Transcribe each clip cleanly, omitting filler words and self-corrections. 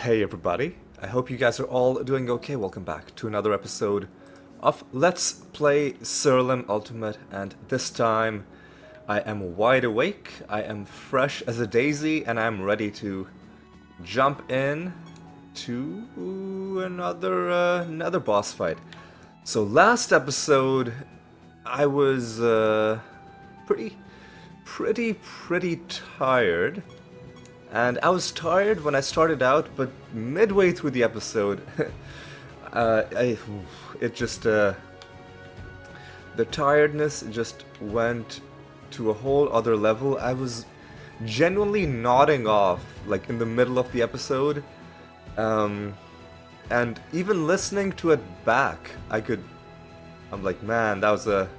Hey everybody, I hope you guys are all doing okay. Welcome back to another episode of Let's Play Siralim Ultimate, and this time I am wide awake, I am fresh as a daisy, and I'm ready to jump in to another Nether boss fight. So last episode I was pretty tired. And I was tired when I started out, but midway through the episode, it just, the tiredness just went to a whole other level. I was genuinely nodding off, like in the middle of the episode, and even listening to it back, I'm like, man, that was a,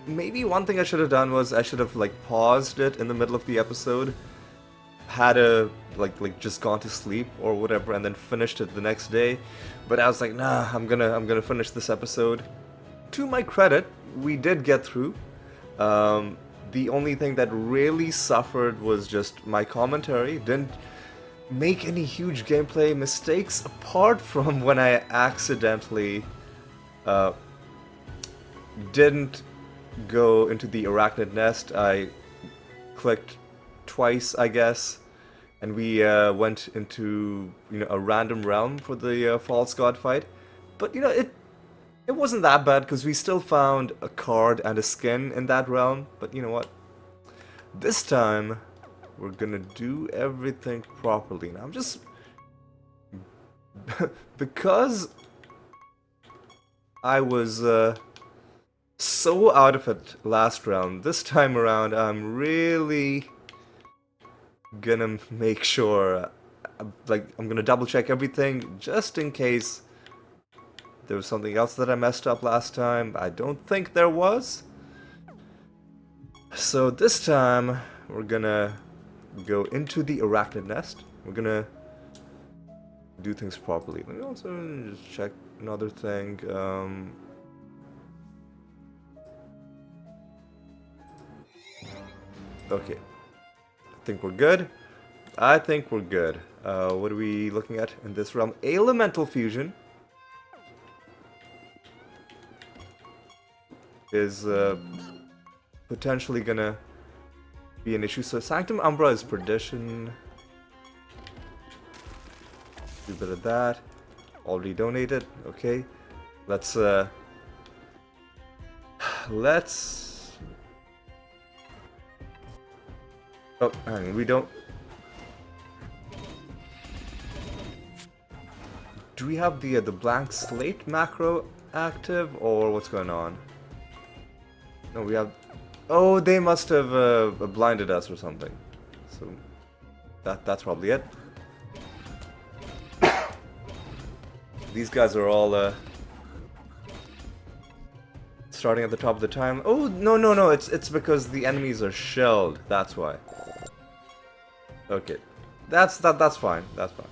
maybe one thing I should have done was I should have like paused it in the middle of the episode, had a like just gone to sleep or whatever, and then finished it the next day. But I was like, nah, I'm gonna finish this episode. To my credit, we did get through. The only thing that really suffered was just my commentary. Didn't make any huge gameplay mistakes apart from when I accidentally didn't go into the arachnid nest. I clicked twice, I guess, and we went into a random realm for the false god fight. But it wasn't that bad because we still found a card and a skin in that realm. But you know what? This time we're gonna do everything properly. Now I'm just because I was so out of it last round. This time around, I'm really gonna make sure, I'm gonna double check everything just in case there was something else that I messed up last time. I don't think there was. So this time, we're gonna go into the arachnid nest. We're gonna do things properly. Let me also just check another thing. Okay, I think we're good. I think we're good. What are we looking at in this realm? Elemental fusion is potentially gonna be an issue. So Sanctum Umbra is perdition. Do a bit of that. Already donated. Okay, let's let's. Oh, hang on, we don't... Do we have the blank slate macro active, or what's going on? No, we have... Oh, they must have blinded us or something. So, that's probably it. These guys are all starting at the top of the time. Oh, no, it's because the enemies are shelled, that's why. Okay, that's fine. That's fine.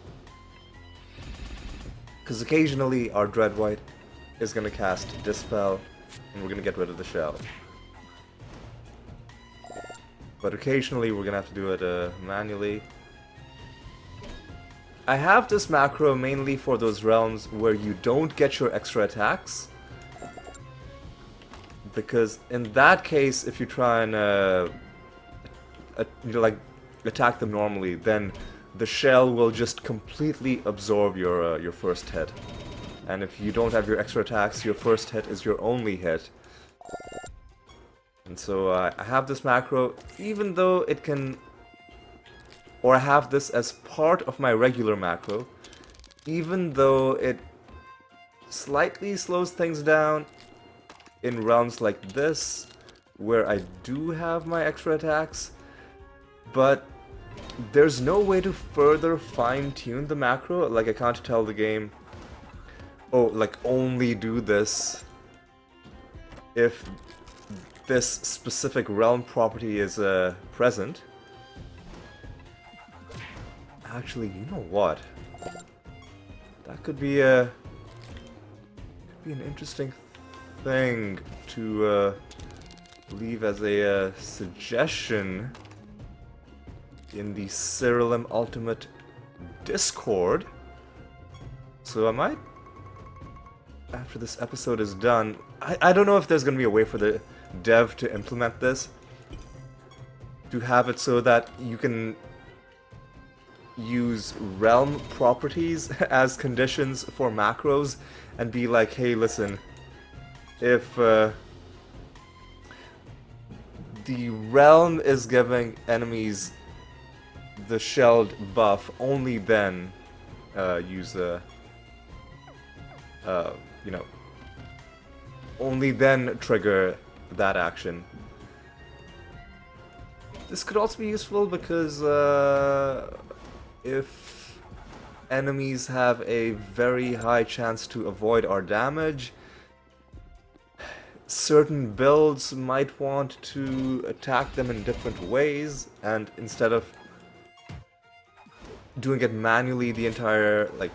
Because occasionally our Dread White is gonna cast Dispel, and we're gonna get rid of the shell. But occasionally we're gonna have to do it manually. I have this macro mainly for those realms where you don't get your extra attacks. Because in that case, if you try and attack them normally, then the shell will just completely absorb your first hit. And if you don't have your extra attacks, your first hit is your only hit. And so I have this macro, even though it can... Or I have this as part of my regular macro, even though it slightly slows things down in realms like this, where I do have my extra attacks. But there's no way to further fine-tune the macro. Like, I can't tell the game, oh, like, only do this if this specific realm property is present. Actually, you know what? That could be an interesting thing to leave as a suggestion. in the Siralim Ultimate Discord. So I might, after this episode is done, I don't know if there's going to be a way for the dev to implement this, to have it so that you can use realm properties as conditions for macros and be like, hey, listen, if the realm is giving enemies the shelled buff, only then use a you know, only then trigger that action. This could also be useful because if enemies have a very high chance to avoid our damage, certain builds might want to attack them in different ways, and instead of doing it manually the entire, like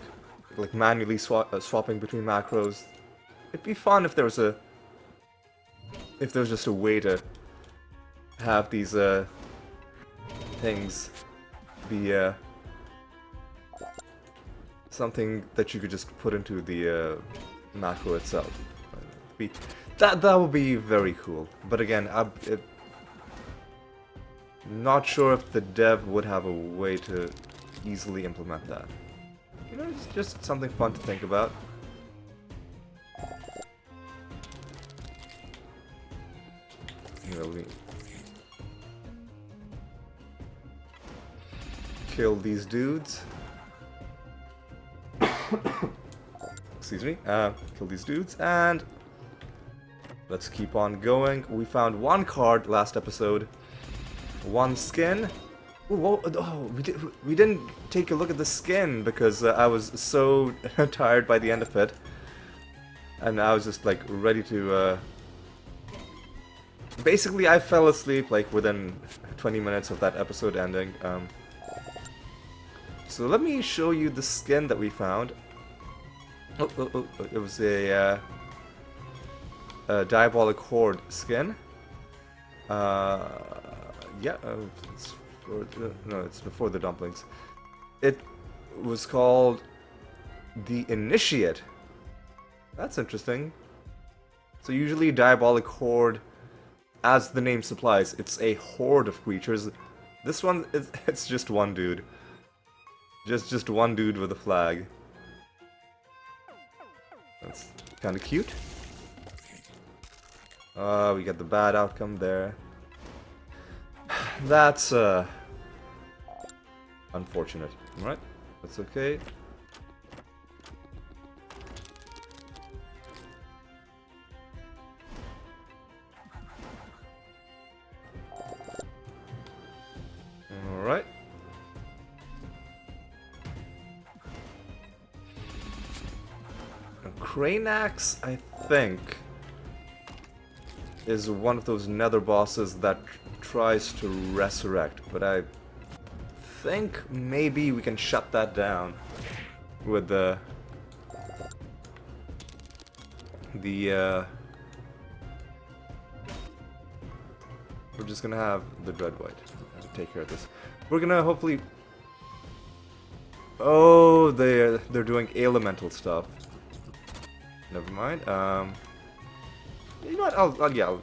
manually swapping between macros, it'd be fun if there was just a way to have these things be something that you could just put into the macro itself. That would be very cool. But again, I'm not sure if the dev would have a way to easily implement that. You know, it's just something fun to think about. Let me kill these dudes. Excuse me. Kill these dudes, and let's keep on going. We found one card last episode, one skin. Ooh, oh, we didn't take a look at the skin because I was so tired by the end of it, and I was just like ready to. Basically, I fell asleep like within 20 minutes of that episode ending. So let me show you the skin that we found. Oh, it was a Diabolic Horde skin. Yeah, it's before the dumplings. It was called the Initiate. That's interesting. So usually Diabolic Horde, as the name supplies, it's a horde of creatures. This one, it's just one dude. Just one dude with a flag. That's kind of cute. We got the bad outcome there. That's unfortunate. Alright, that's okay. Alright. Crane Axe, I think, is one of those Nether bosses that tries to resurrect, but I think maybe we can shut that down with the we're just gonna have the Dread White take care of this. We're gonna hopefully. Oh, they're doing elemental stuff. Never mind. You know what? Yeah.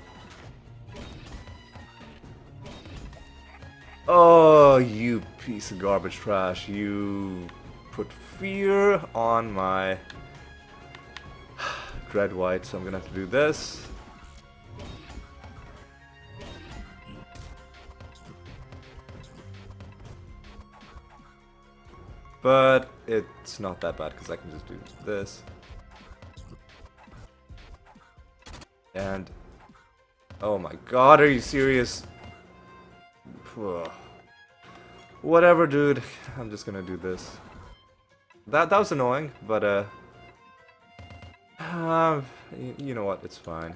Oh, you piece of garbage trash! You put fear on my Dread White, so I'm gonna have to do this. But it's not that bad because I can just do this. And oh my god, are you serious? Whatever, dude. I'm just gonna do this. That was annoying, but you know what? It's fine.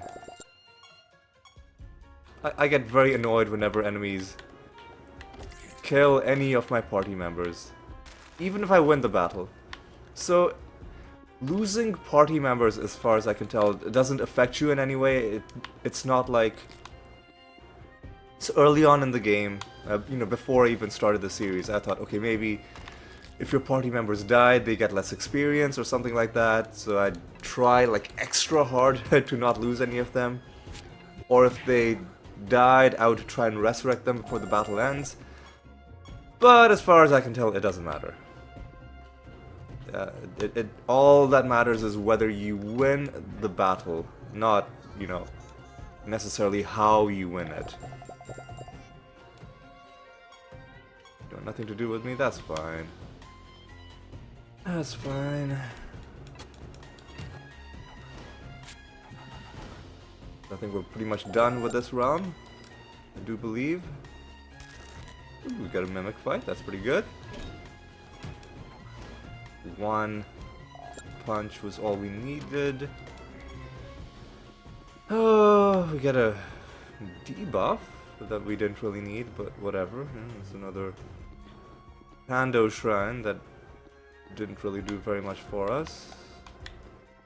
I get very annoyed whenever enemies kill any of my party members, even if I win the battle. So losing party members, as far as I can tell, doesn't affect you in any way. It's not like So early on in the game, you know, before I even started the series, I thought, okay, maybe if your party members died, they get less experience or something like that. So I'd try like extra hard to not lose any of them. Or if they died, I would try and resurrect them before the battle ends. But as far as I can tell, it doesn't matter. All that matters is whether you win the battle, not, you know, necessarily how you win it. Nothing to do with me, that's fine. That's fine. I think we're pretty much done with this round. I do believe. Ooh, we got a mimic fight, that's pretty good. One punch was all we needed. Oh, we got a debuff that we didn't really need, but whatever. It's another Pando Shrine that didn't really do very much for us.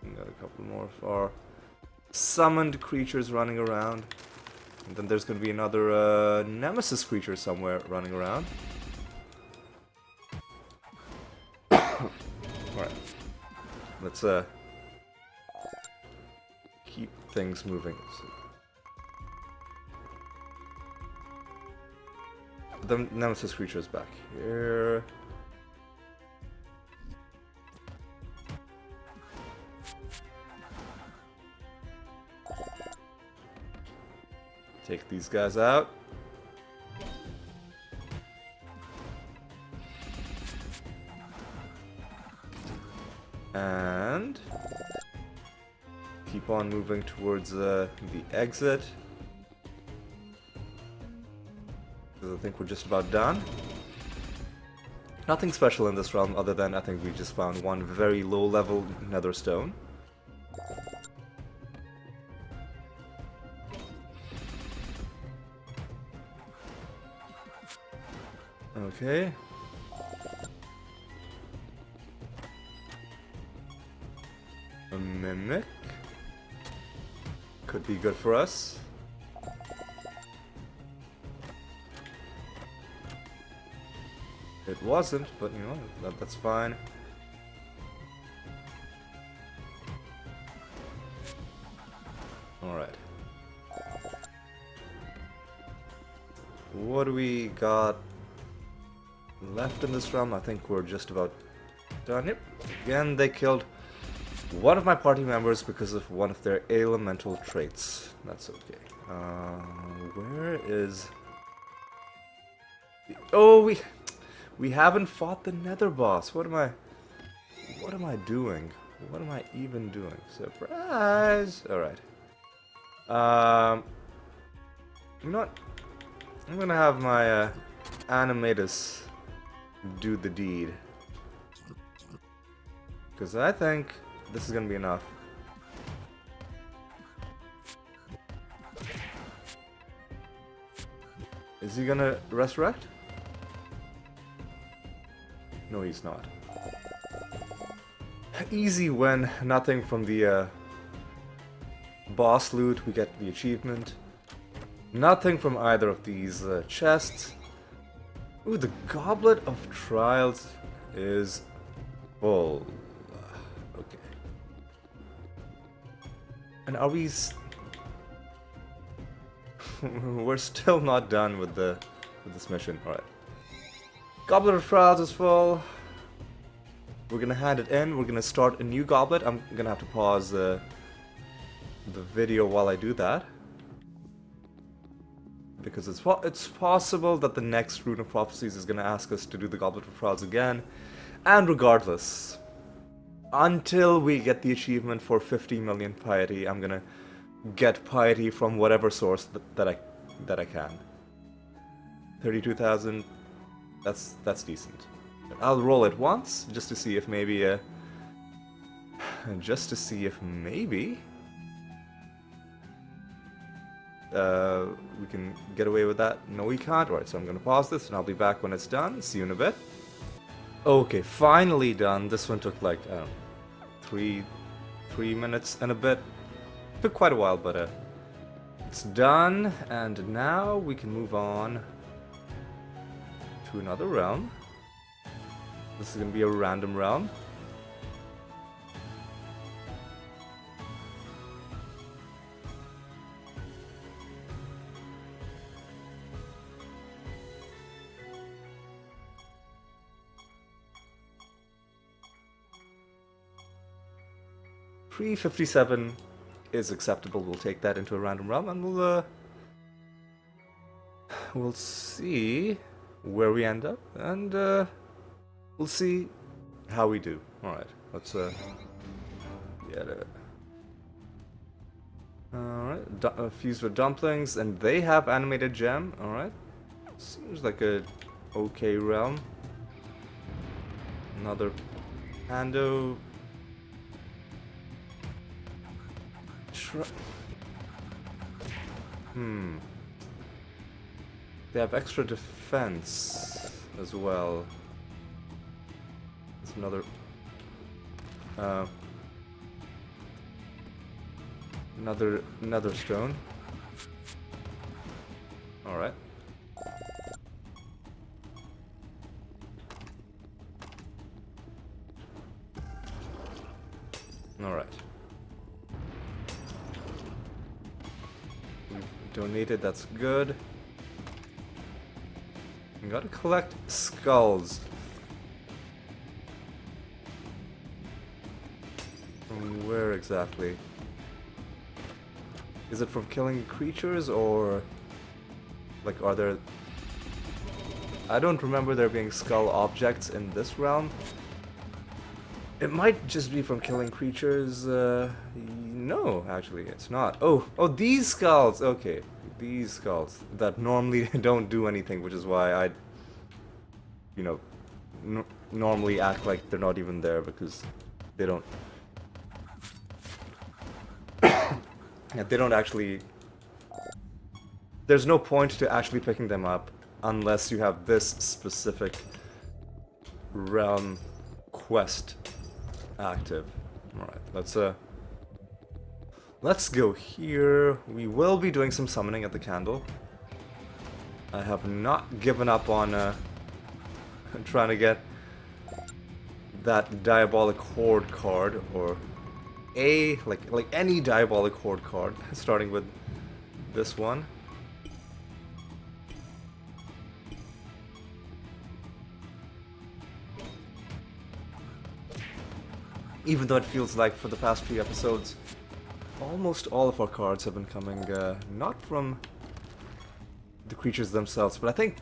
We got a couple more of our summoned creatures running around. And then there's going to be another Nemesis creature somewhere running around. Alright. Let's keep things moving. So, the Nemesis creature is back here. Take these guys out. And keep on moving towards the exit. I think we're just about done. Nothing special in this realm other than I think we just found one very low level nether stone. Okay. A mimic. Could be good for us. It wasn't, but you know, that's fine. Alright. What do we got left in this realm? I think we're just about done. Yep. Again, they killed one of my party members because of one of their elemental traits. That's okay. Where is... Oh, we haven't fought the Nether boss. What am I doing? What am I even doing? Surprise! Alright. You know what? I'm gonna have my Animatus do the deed. Because I think this is gonna be enough. Is he gonna resurrect? No, he's not. Easy win. Nothing from the boss loot. We get the achievement. Nothing from either of these chests. Ooh, the Goblet of Trials is full. Okay. And are we... We're still not done with this mission. Alright. Goblet of Trials is full. We're gonna hand it in. We're gonna start a new goblet. I'm gonna have to pause the video while I do that. Because it's possible that the next Rune of Prophecies is gonna ask us to do the Goblet of Trials again. And regardless, until we get the achievement for 50 million piety, I'm gonna get piety from whatever source that I can. 32,000. That's decent. I'll roll it once just to see if maybe we can get away with that. No, we can't. Alright, so I'm gonna pause this and I'll be back when it's done. See you in a bit. Okay, finally done. This one took like, I don't know, 3 minutes and a bit. Took quite a while, but It's done, and now we can move on to another realm. This is gonna be a random realm. Pre-57 is acceptable. We'll take that into a random realm, and we'll see where we end up, and we'll see how we do. All right, let's get it. All right, fused with dumplings, and they have animated gem. All right, seems like a okay realm. Another Pando. They have extra defense as well. There's another nether stone. All right. All right. Donated, that's good. We gotta collect skulls. From where exactly? Is it from killing creatures, or like are there... I don't remember there being skull objects in this realm. It might just be from killing creatures. No, actually, it's not. Oh, these skulls. Okay, these skulls that normally don't do anything, which is why I, you know, normally act like they're not even there because they don't. Yeah, they don't actually. There's no point to actually picking them up unless you have this specific realm quest active. Alright, let's go here. We will be doing some summoning at the candle. I have not given up on trying to get that diabolic horde card, or like any diabolic horde card, starting with this one. Even though it feels like for the past few episodes, almost all of our cards have been coming not from the creatures themselves, but I think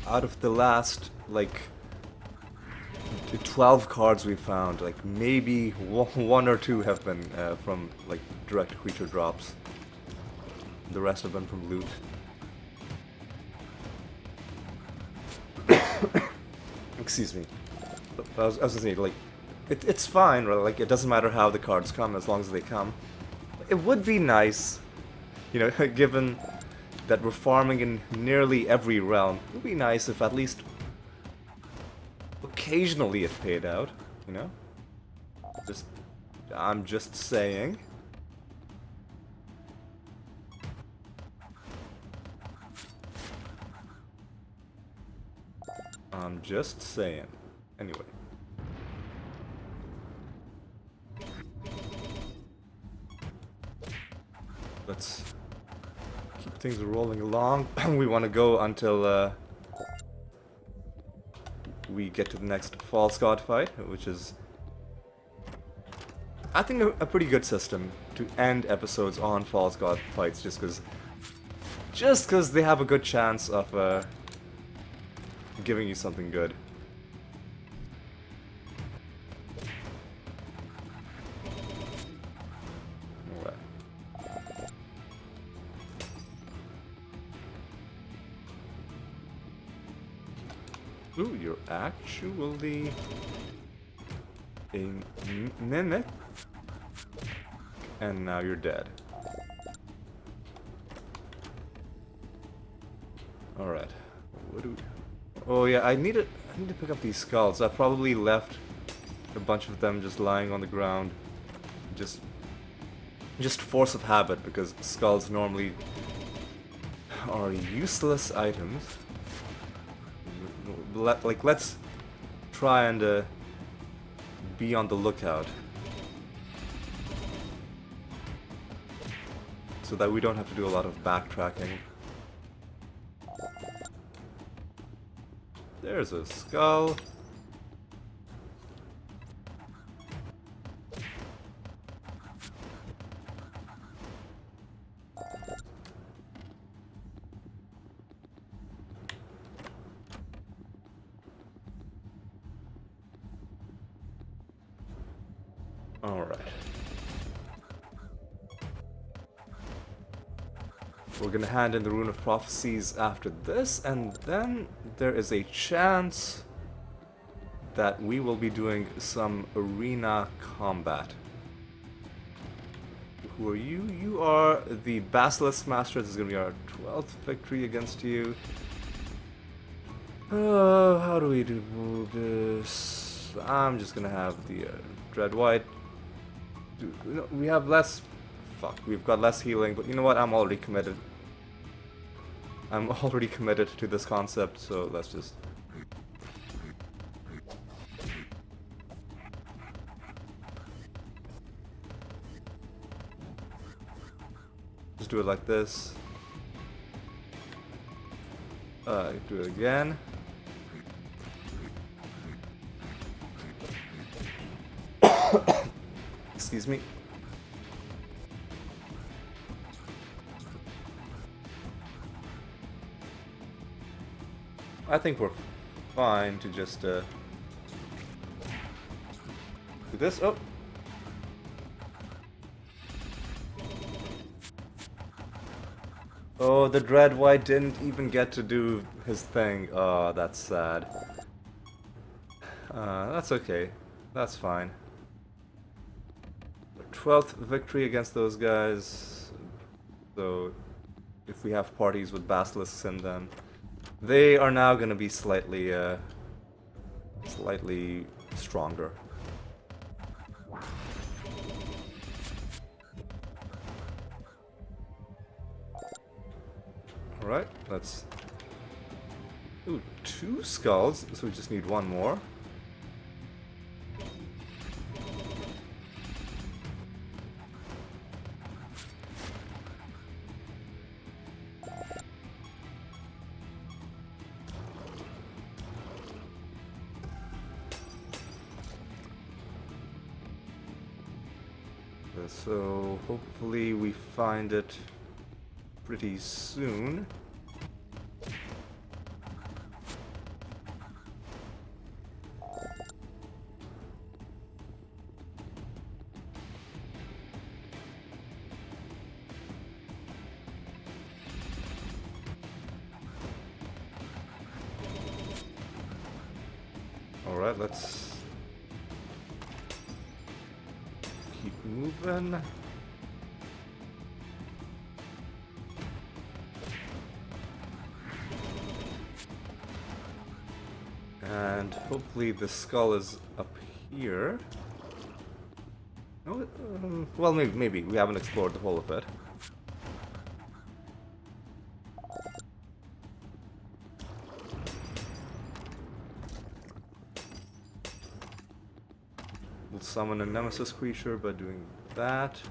out of the last, like, 12 cards we found, like, maybe one or two have been from, like, direct creature drops. The rest have been from loot. Excuse me. I was gonna say, like, it's fine, right? Like, it doesn't matter how the cards come as long as they come. It would be nice, you know, given that we're farming in nearly every realm, it would be nice if at least occasionally it paid out, you know? I'm just saying. I'm just saying. Anyway. Let's keep things rolling along. We want to go until we get to the next false god fight, which is, I think, a pretty good system to end episodes on false god fights, just because they have a good chance of giving you something good. Ooh, you're actually a mimic, and now you're dead. All right. What do we... Oh yeah, I need to pick up these skulls. I probably left a bunch of them just lying on the ground, just just force of habit, because skulls normally are useless items. Let's try and be on the lookout, so that we don't have to do a lot of backtracking. There's a skull. Alright. We're gonna hand in the Rune of Prophecies after this, and then there is a chance that we will be doing some arena combat. Who are you? You are the Basilisk Master. This is gonna be our 12th victory against you. How do we do this? I'm just gonna have the Dread White. No, we have less. Fuck, we've got less healing, but you know what? I'm already committed. I'm already committed to this concept, so let's just. Just do it like this. Do it again. Excuse me. I think we're fine to just do this. Oh. Oh, the Dread White didn't even get to do his thing. Oh, that's sad. That's okay. That's fine. 12th victory against those guys. So, if we have parties with basilisks in them, they are now going to be slightly stronger. Alright, let's... Ooh, 2 skulls, so we just need 1 more. So hopefully we find it pretty soon. Alright, let's keep moving. And hopefully the skull is up here. No, well, maybe we haven't explored the whole of it. We'll summon a nemesis creature by doing that.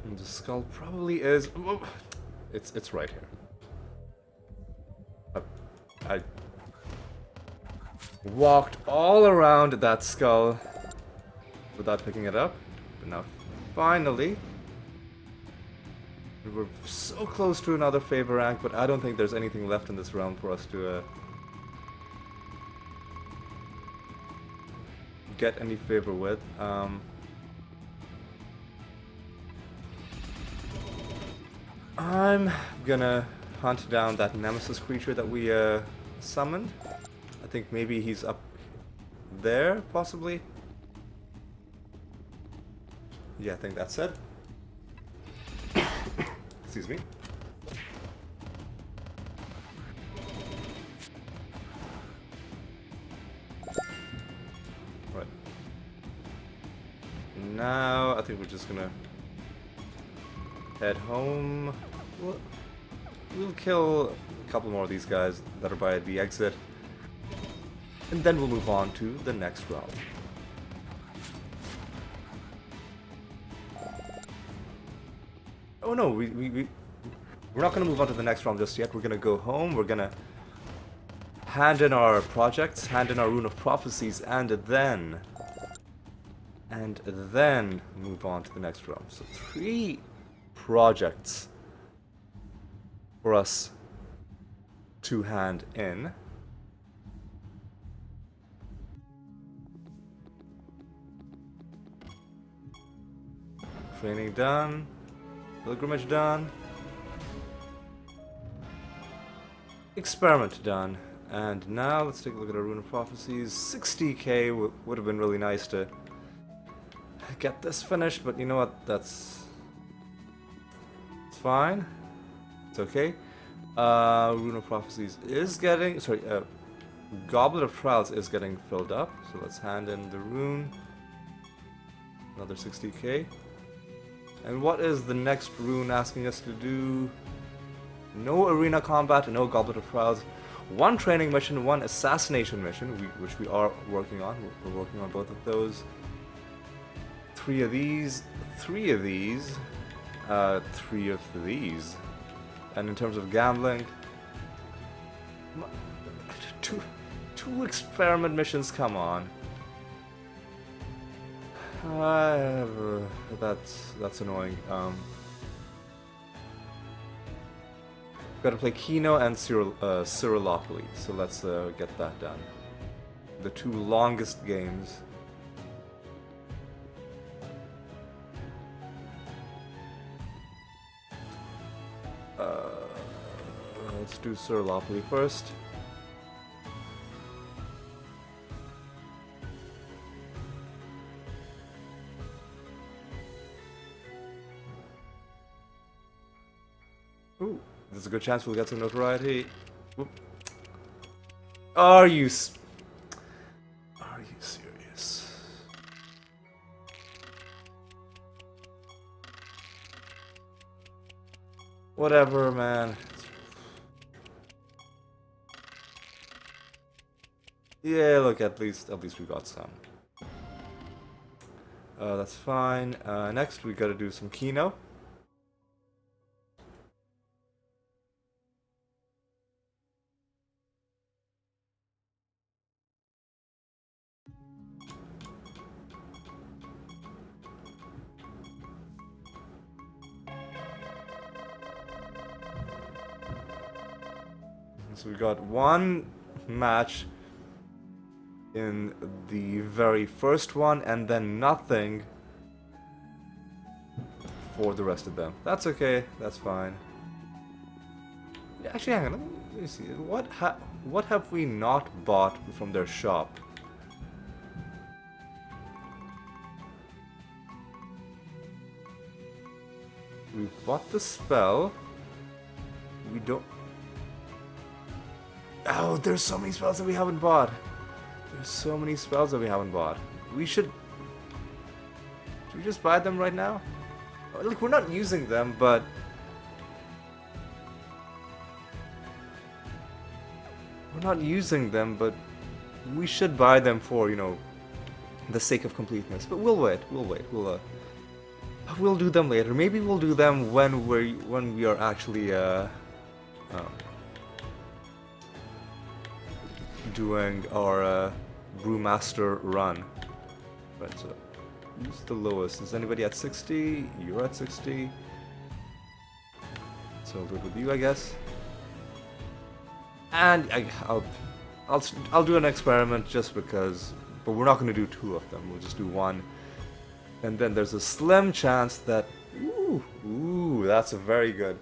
And the skull probably is. Oh, it's right here. I walked all around that skull without picking it up, but now finally we were so close to another favor rank, but I don't think there's anything left in this realm for us to get any favor with. I'm gonna hunt down that nemesis creature that we summoned. I think maybe he's up there, possibly. Yeah, I think that's it. Excuse me. Right. now, I think we're just gonna head home. We'll kill a couple more of these guys that are by the exit. And then we'll move on to the next realm. Oh no, we're not going to move on to the next realm just yet. We're going to go home. We're going to hand in our projects, hand in our Rune of Prophecies, and then move on to the next realm. So 3 projects for us to hand in. Training done. Pilgrimage done. Experiment done. And now let's take a look at our Rune of Prophecies. 60k would have been really nice to get this finished, but you know what? It's fine. It's okay. Rune of Prophecies is getting... Sorry, Goblet of Trials is getting filled up. So let's hand in the rune. Another 60k. And what is the next rune asking us to do? No arena combat and no Goblet of Trials. 1 training mission, 1 assassination mission, which we are working on. We're working on both of those. 3 of these, 3 of these, 3 of these. And in terms of gambling, 2 experiment missions, come on. That's annoying. Got to play Kino and Siralim, so let's get that done. The 2 longest games. Let's do Siralim first. Ooh, there's a good chance we'll get some notoriety. Whoop. Are you serious? Whatever, man. Yeah, look, at least we got some. That's fine. Next we gotta do some Kino. So we got 1 match in the very first one, and then nothing for the rest of them. That's okay. That's fine. Actually, hang on. Let me see. What have we not bought from their shop? We've bought the spell. We don't... Oh, there's so many spells that we haven't bought. There's so many spells that we haven't bought. Should we just buy them right now? Like, we're not using them, but... We're not using them, but we should buy them for, you know, the sake of completeness. But we'll wait. We'll do them later. Maybe we'll do them when we are actually doing our Brewmaster run. Right, so who's the lowest? Is anybody at 60? You're at 60. So I'll do it with you, I guess. And I'll do an experiment just because, but we're not going to do 2 of them. We'll just do 1. And then there's a slim chance that, ooh, that's a very good.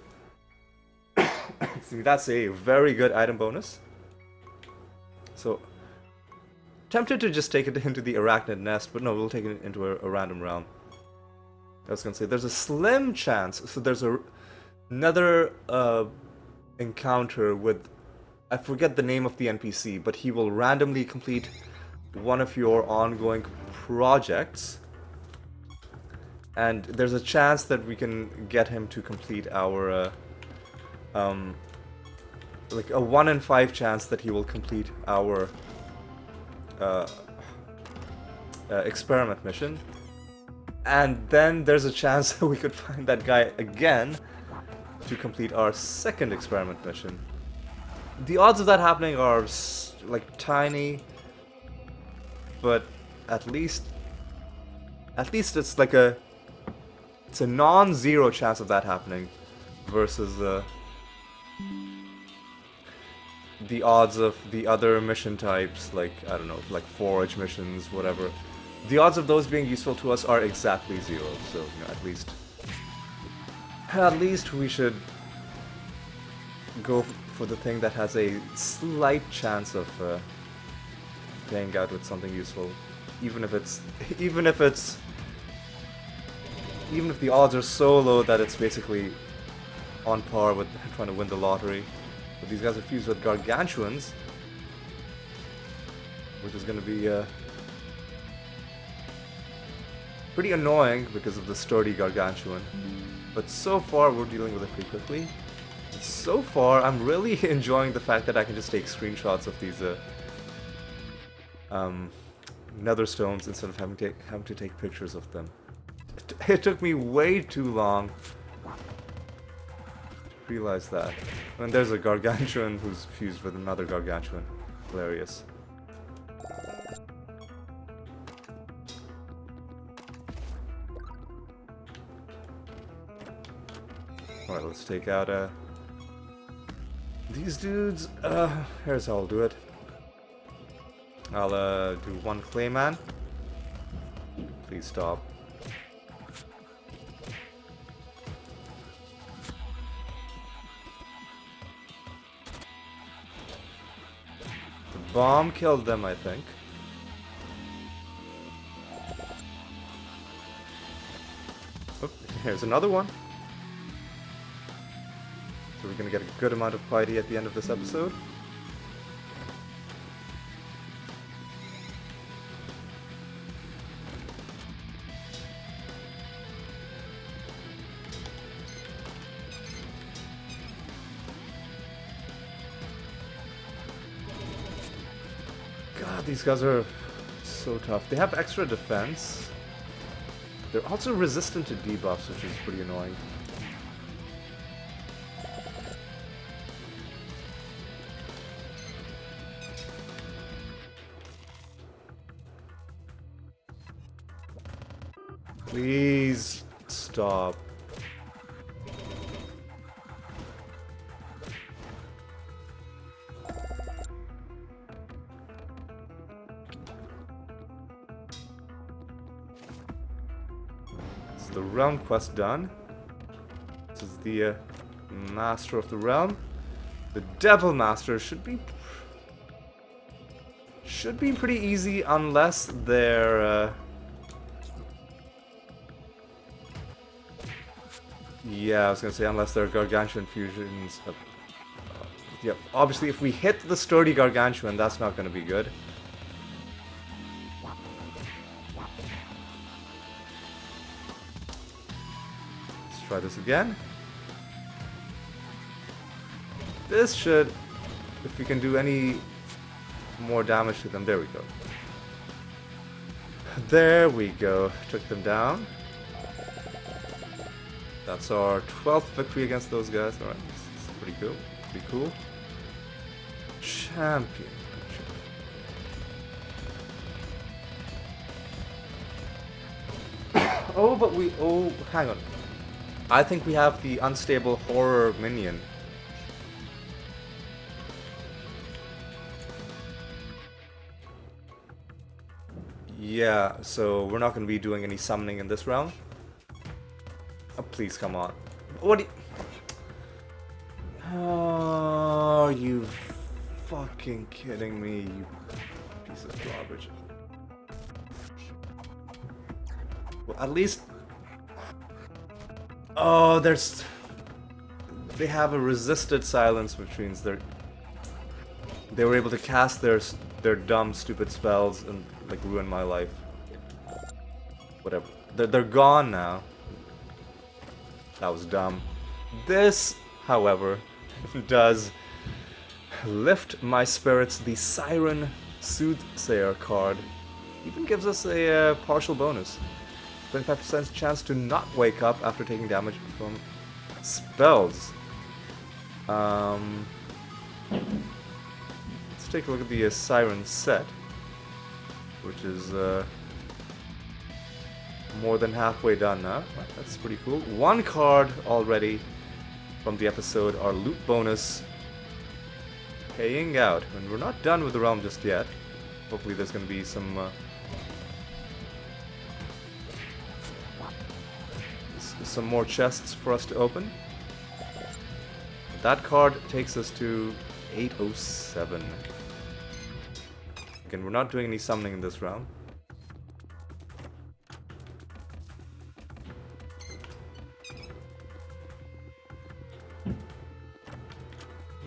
See, that's a very good item bonus. So, tempted to just take it into the Arachnid Nest, but no, we'll take it into a random realm. I was gonna say, there's a slim chance, so there's another encounter with, I forget the name of the NPC, but he will randomly complete one of your ongoing projects. And there's a chance that we can get him to complete our, like a 1 in 5 chance that he will complete our experiment mission. And then there's a chance that we could find that guy again to complete our second experiment mission. The odds of that happening are like tiny, but at least it's like it's a non-zero chance of that happening versus the odds of the other mission types, like, I don't know, like forage missions, whatever. The odds of those being useful to us are exactly 0, so, you know, at least we should go for the thing that has a slight chance of playing out with something useful, even if the odds are so low that it's basically on par with trying to win the lottery. But these guys are fused with gargantuans, which is going to be pretty annoying because of the sturdy gargantuan. But so far we're dealing with it pretty quickly. And so far I'm really enjoying the fact that I can just take screenshots of these nether stones instead of having to take pictures of them. It took me way too long to realize that. And there's a gargantuan who's fused with another gargantuan. Hilarious. Alright, let's take out these dudes. Here's how I'll do it. I'll do one clayman. Please stop. The bomb killed them, I think. Oop, here's another one. So we're gonna get a good amount of piety at the end of this episode. God, these guys are so tough. They have extra defense. They're also resistant to debuffs, which is pretty annoying. Please stop. Is the realm quest done? This is the master of the realm. The devil master should be pretty easy unless they're yeah, I was gonna say unless they're gargantuan fusions. Yep, obviously if we hit the sturdy gargantuan, that's not gonna be good. Let's try this again. This should, if we can do any more damage to them, there we go. There we go, took them down. That's our 12th victory against those guys. Alright, this is pretty cool. Pretty cool. Champion. Oh, but oh, hang on. I think we have the unstable horror minion. Yeah, so we're not going to be doing any summoning in this round. Oh, please, come on. What do you... Oh, are you fucking kidding me, you piece of garbage. Well, at least... Oh, there's... They have a resisted silence, which means they were able to cast their dumb, stupid spells and, like, ruin my life. Whatever. They're gone now. That was dumb. This, however, does lift my spirits. The Siren Soothsayer card even gives us a partial bonus. 25% chance to not wake up after taking damage from spells. Let's take a look at the Siren set, which is more than halfway done now. That's pretty cool. One card already from the episode, our loot bonus paying out. And we're not done with the realm just yet. Hopefully there's going to be some more chests for us to open. That card takes us to 807. Again, we're not doing any summoning in this round.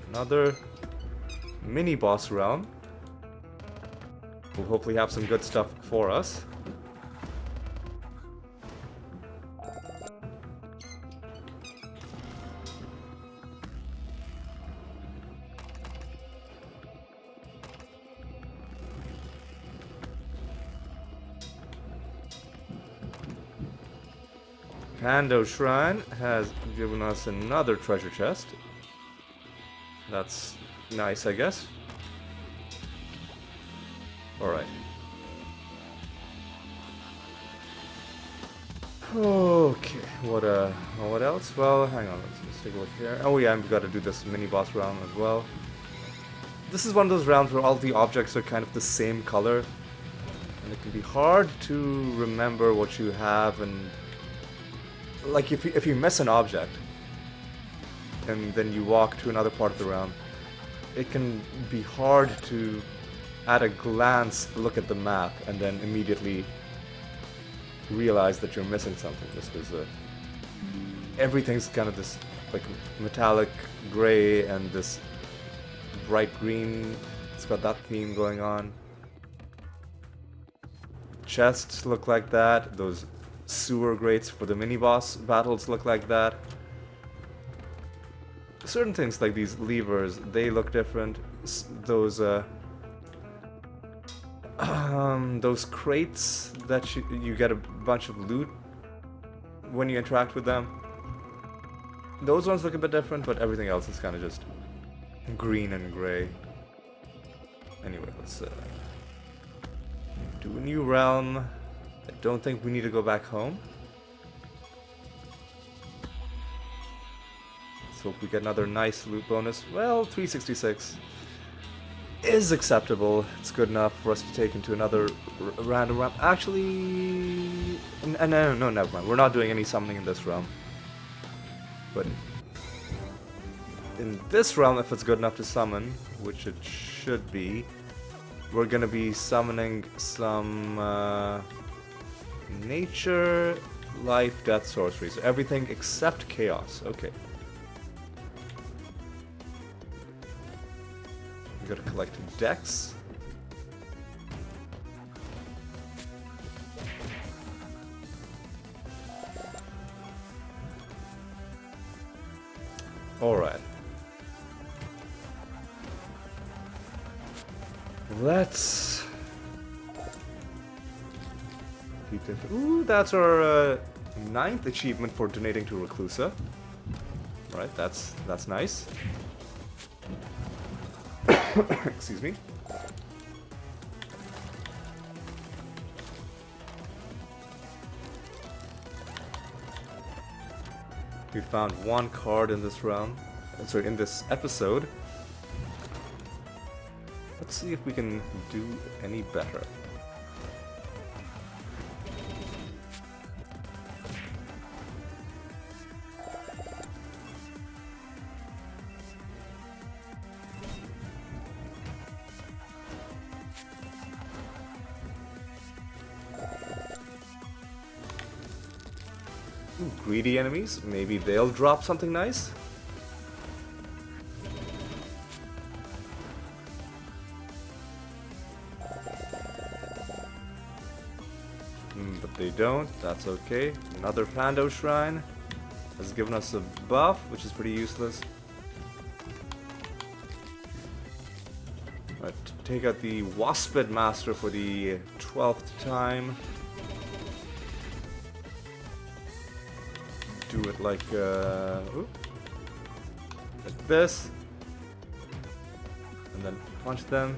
Another mini boss round. We'll hopefully have some good stuff for us. Pando Shrine has given us another treasure chest. That's nice, I guess. Alright. Okay, what else? Well, hang on, let's take a look here. Oh yeah, we've got to do this mini boss round as well. This is one of those rounds where all the objects are kind of the same color, and it can be hard to remember what you have. And like if you miss an object and then you walk to another part of the round, it can be hard to at a glance look at the map and then immediately realize that you're missing something, just because everything's kind of this like metallic gray and this bright green. It's got that theme going on. Chests look like that. Those sewer grates for the mini boss battles look like that. Certain things like these levers, they look different. Those crates that you get a bunch of loot when you interact with them, those ones look a bit different, but everything else is kind of just green and gray. Anyway, let's do a new realm. I don't think we need to go back home. Let's hope we get another nice loot bonus. Well, 366 is acceptable. It's good enough for us to take into another random realm. Actually, no, never mind. We're not doing any summoning in this realm. But in this realm, if it's good enough to summon, which it should be, we're gonna be summoning some nature, life, death, sorcery. So everything except chaos. Okay. We gotta collect decks. Alright. Let's... Ooh, that's our 9th achievement for donating to Reclusa. Alright, that's nice. Excuse me. We found one card in this round. Sorry, in this episode. Let's see if we can do any better. Ooh, greedy enemies, maybe they'll drop something nice? But they don't, that's okay. Another Pando Shrine. has given us a buff, which is pretty useless. Take out the Waspid Master for the 12th time. Do it like this. And then punch them.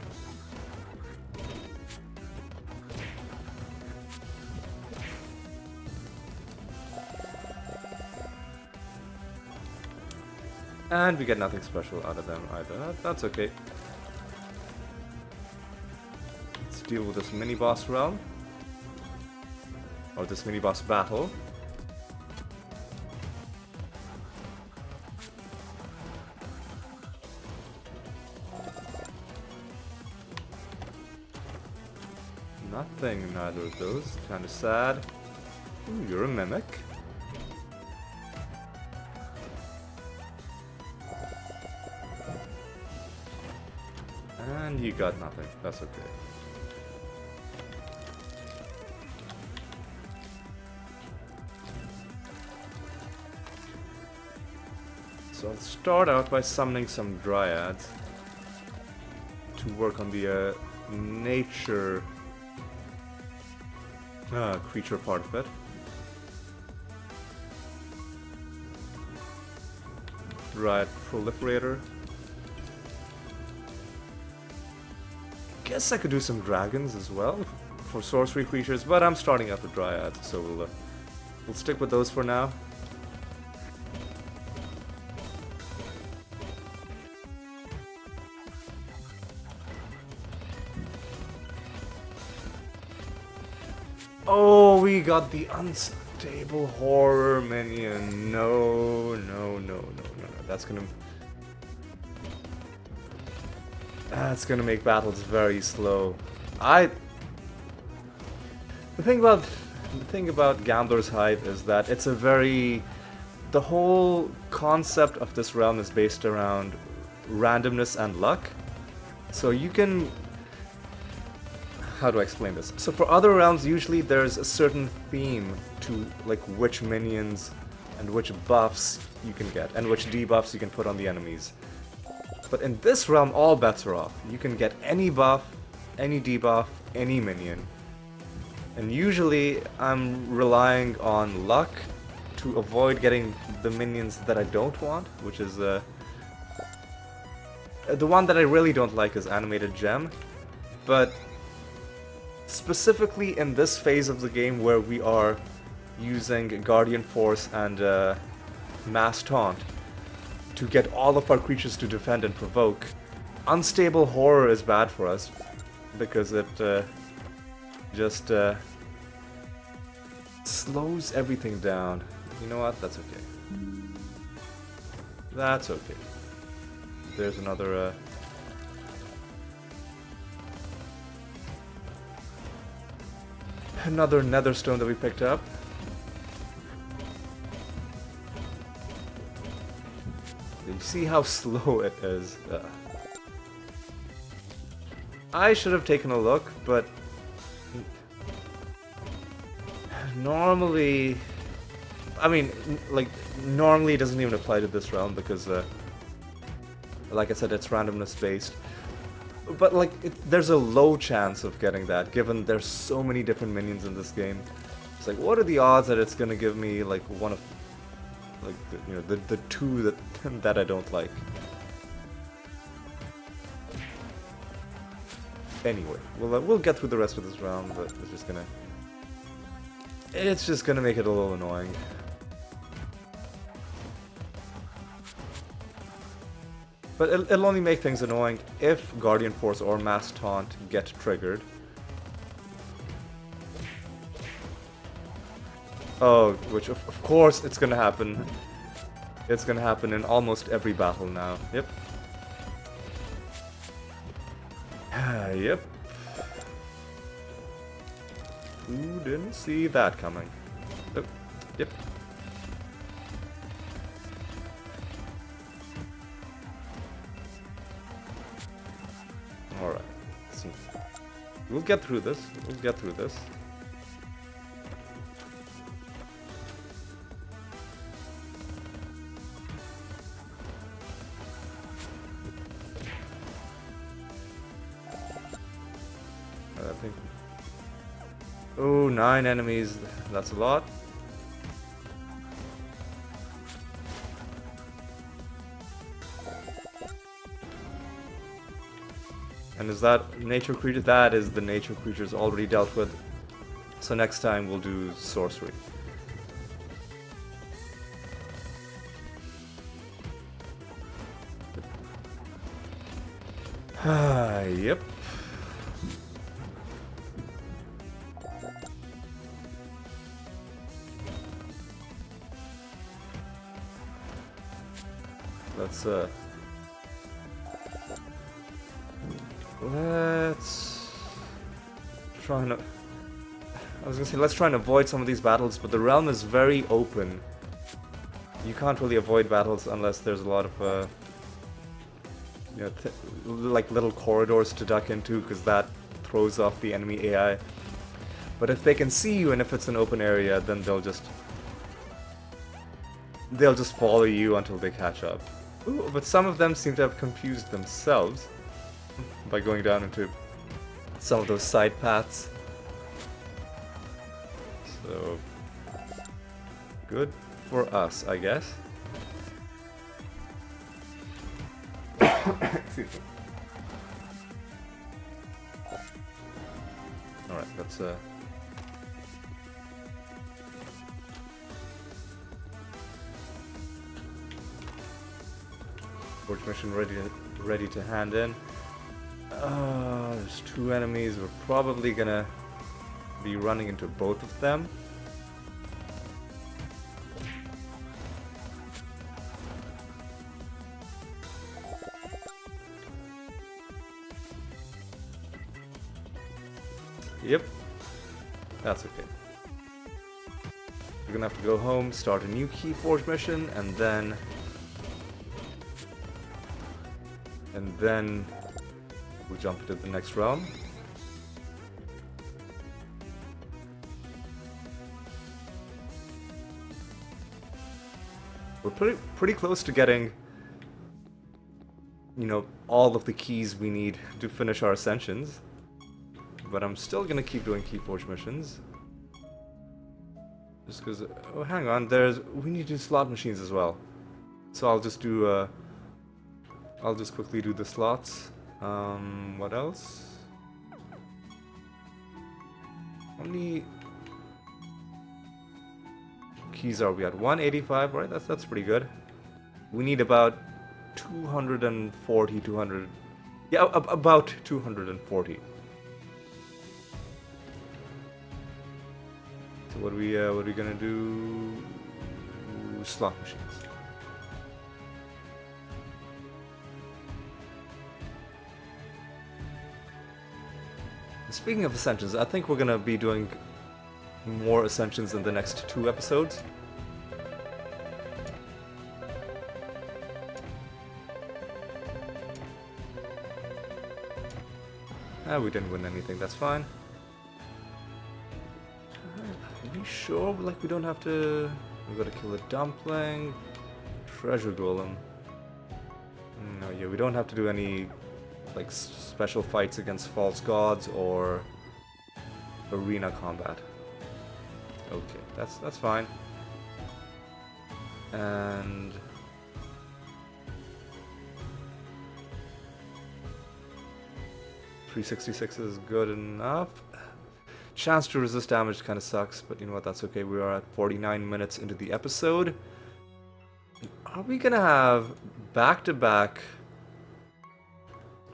And we get nothing special out of them either. That's okay. Let's deal with this mini-boss realm. Or this mini-boss battle. Nothing, neither of those. Kinda sad. Ooh, you're a mimic. And you got nothing. That's okay. So I'll start out by summoning some dryads to work on the nature creature part of it. Dryad proliferator. Guess I could do some dragons as well for sorcery creatures, but I'm starting out with dryads, so we'll stick with those for now. Oh, we got the unstable horror minion. No. That's gonna make battles very slow. The thing about Gambler's Hive is that it's the whole concept of this realm is based around randomness and luck. So you can... How do I explain this? So for other realms, usually there's a certain theme to like which minions and which buffs you can get, and which debuffs you can put on the enemies. But in this realm, all bets are off. You can get any buff, any debuff, any minion. And usually I'm relying on luck to avoid getting the minions that I don't want, which is the one that I really don't like is Animated Gem. But specifically in this phase of the game where we are using Guardian Force and Mass Taunt to get all of our creatures to defend and provoke, Unstable Horror is bad for us because it just slows everything down. You know what? That's okay. That's okay. There's another nether stone that we picked up. You see how slow it is? I should have taken a look, but normally... I mean, like, normally it doesn't even apply to this realm because, like I said, it's randomness based. But, like, there's a low chance of getting that, given there's so many different minions in this game. It's like, what are the odds that it's gonna give me, like, one of... like, the two that I don't like. Anyway, we'll get through the rest of this round, but it's just gonna make it a little annoying. But it'll only make things annoying if Guardian Force or Mass Taunt get triggered. Oh, which of course it's gonna happen. It's gonna happen in almost every battle now. Yep. Yep. Who didn't see that coming? Oh, yep. Alright. See. We'll get through this. We'll get through this. think... Oh, 9 enemies. That's a lot. And is that nature creature? That is the nature creatures already dealt with. So next time we'll do sorcery. Yep. Let's try and... I was gonna say, let's try and avoid some of these battles, but the realm is very open. You can't really avoid battles unless there's a lot of, you know, like little corridors to duck into, because that throws off the enemy AI. But if they can see you and if it's an open area, then they'll just follow you until they catch up. Ooh, but some of them seem to have confused themselves by going down into some of those side paths. So, good for us, I guess. Excuse me. Alright, let's Forge mission ready to hand in. There's 2 enemies. We're probably gonna be running into both of them. Yep, that's okay. We're gonna have to go home, start a new Keyforge mission, and then we'll jump into the next realm. We're pretty close to getting, you know, all of the keys we need to finish our ascensions. But I'm still gonna keep doing Keyforge missions. Just because... Oh, hang on, we need to do slot machines as well. So I'll just do... I'll just quickly do the slots. What else? How many keys are we at? 185, right? That's pretty good. We need about 240, 200... Yeah, about 240. So what are we gonna do? Slot machines. Speaking of ascensions, I think we're gonna be doing more ascensions in the next 2 episodes. We didn't win anything, that's fine. Are we sure? Like, we don't have to... We gotta kill a dumpling. Treasure golem. No, yeah, we don't have to do any, like, special fights against false gods or arena combat. Okay, that's fine. And... .366 is good enough. Chance to resist damage kind of sucks, but you know what, that's okay. We are at 49 minutes into the episode. Are we gonna have back-to-back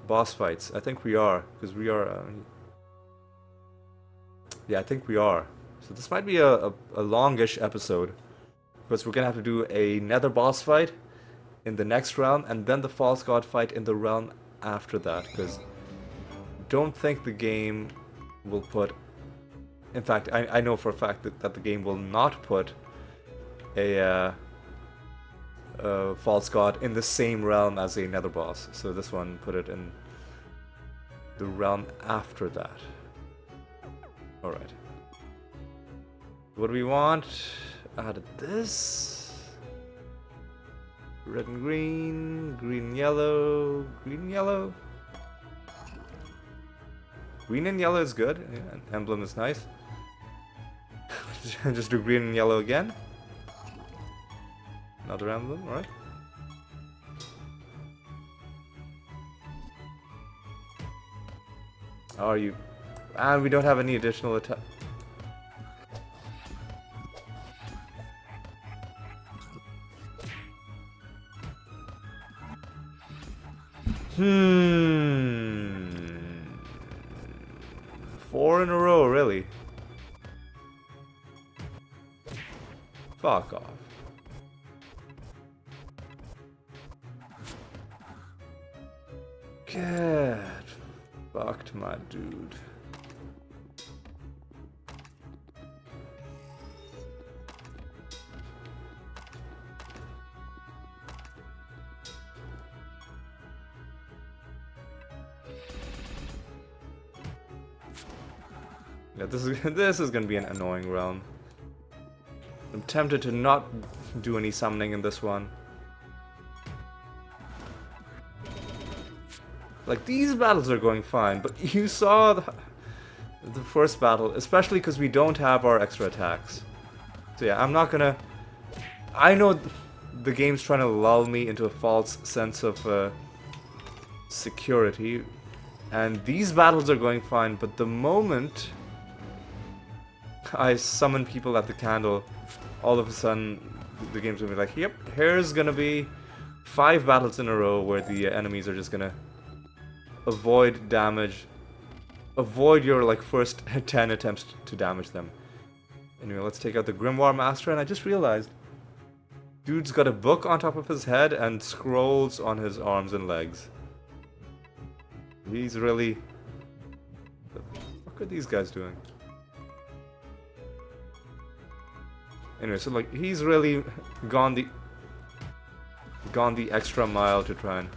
boss fights? I think we are, because we are... yeah, I think we are. So this might be a longish episode, because we're gonna have to do a Nether boss fight in the next realm, and then the false god fight in the realm after that, because don't think the game will put... In fact, I know for a fact that the game will not put a false god in the same realm as a Nether boss. So this one put it in the realm after that. Alright. What do we want? Added this. Red and green, green and yellow, green and yellow. Green and yellow is good. Yeah, an emblem is nice. Just do green and yellow again. Another emblem, alright. Are you... And we don't have any additional attack. Four in a row, really? Fuck off. Get fucked, my dude. Yeah, this is gonna be an annoying realm. I'm tempted to not do any summoning in this one. Like, these battles are going fine, but you saw the first battle, especially because we don't have our extra attacks. So yeah, I'm not gonna... I know the game's trying to lull me into a false sense of security, and these battles are going fine, but the moment I summon people at the candle, all of a sudden the game's gonna be like, yep, here's gonna be 5 battles in a row where the enemies are just gonna avoid damage, avoid your like first 10 attempts to damage them. Anyway, let's take out the Grimoire Master, and I just realized dude's got a book on top of his head and scrolls on his arms and legs. He's really... What are these guys doing? Anyway, so like he's really gone the extra mile to try and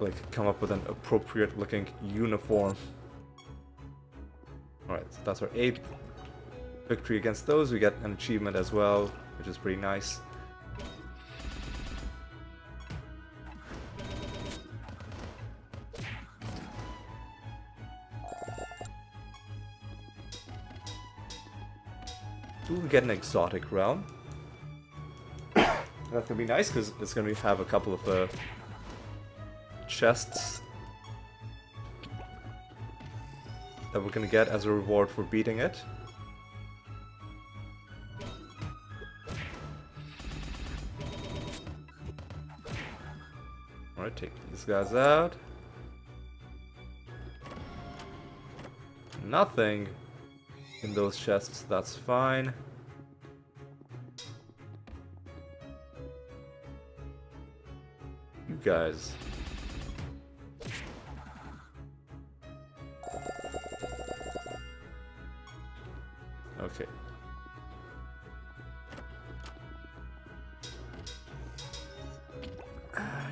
like come up with an appropriate looking uniform. Alright, so that's our 8th victory against those. We get an achievement as well, which is pretty nice. Ooh, we get an exotic realm. That's gonna be nice because it's gonna have a couple of chests that we're gonna get as a reward for beating it. Alright, take these guys out. Nothing in those chests, that's fine. You guys. Okay.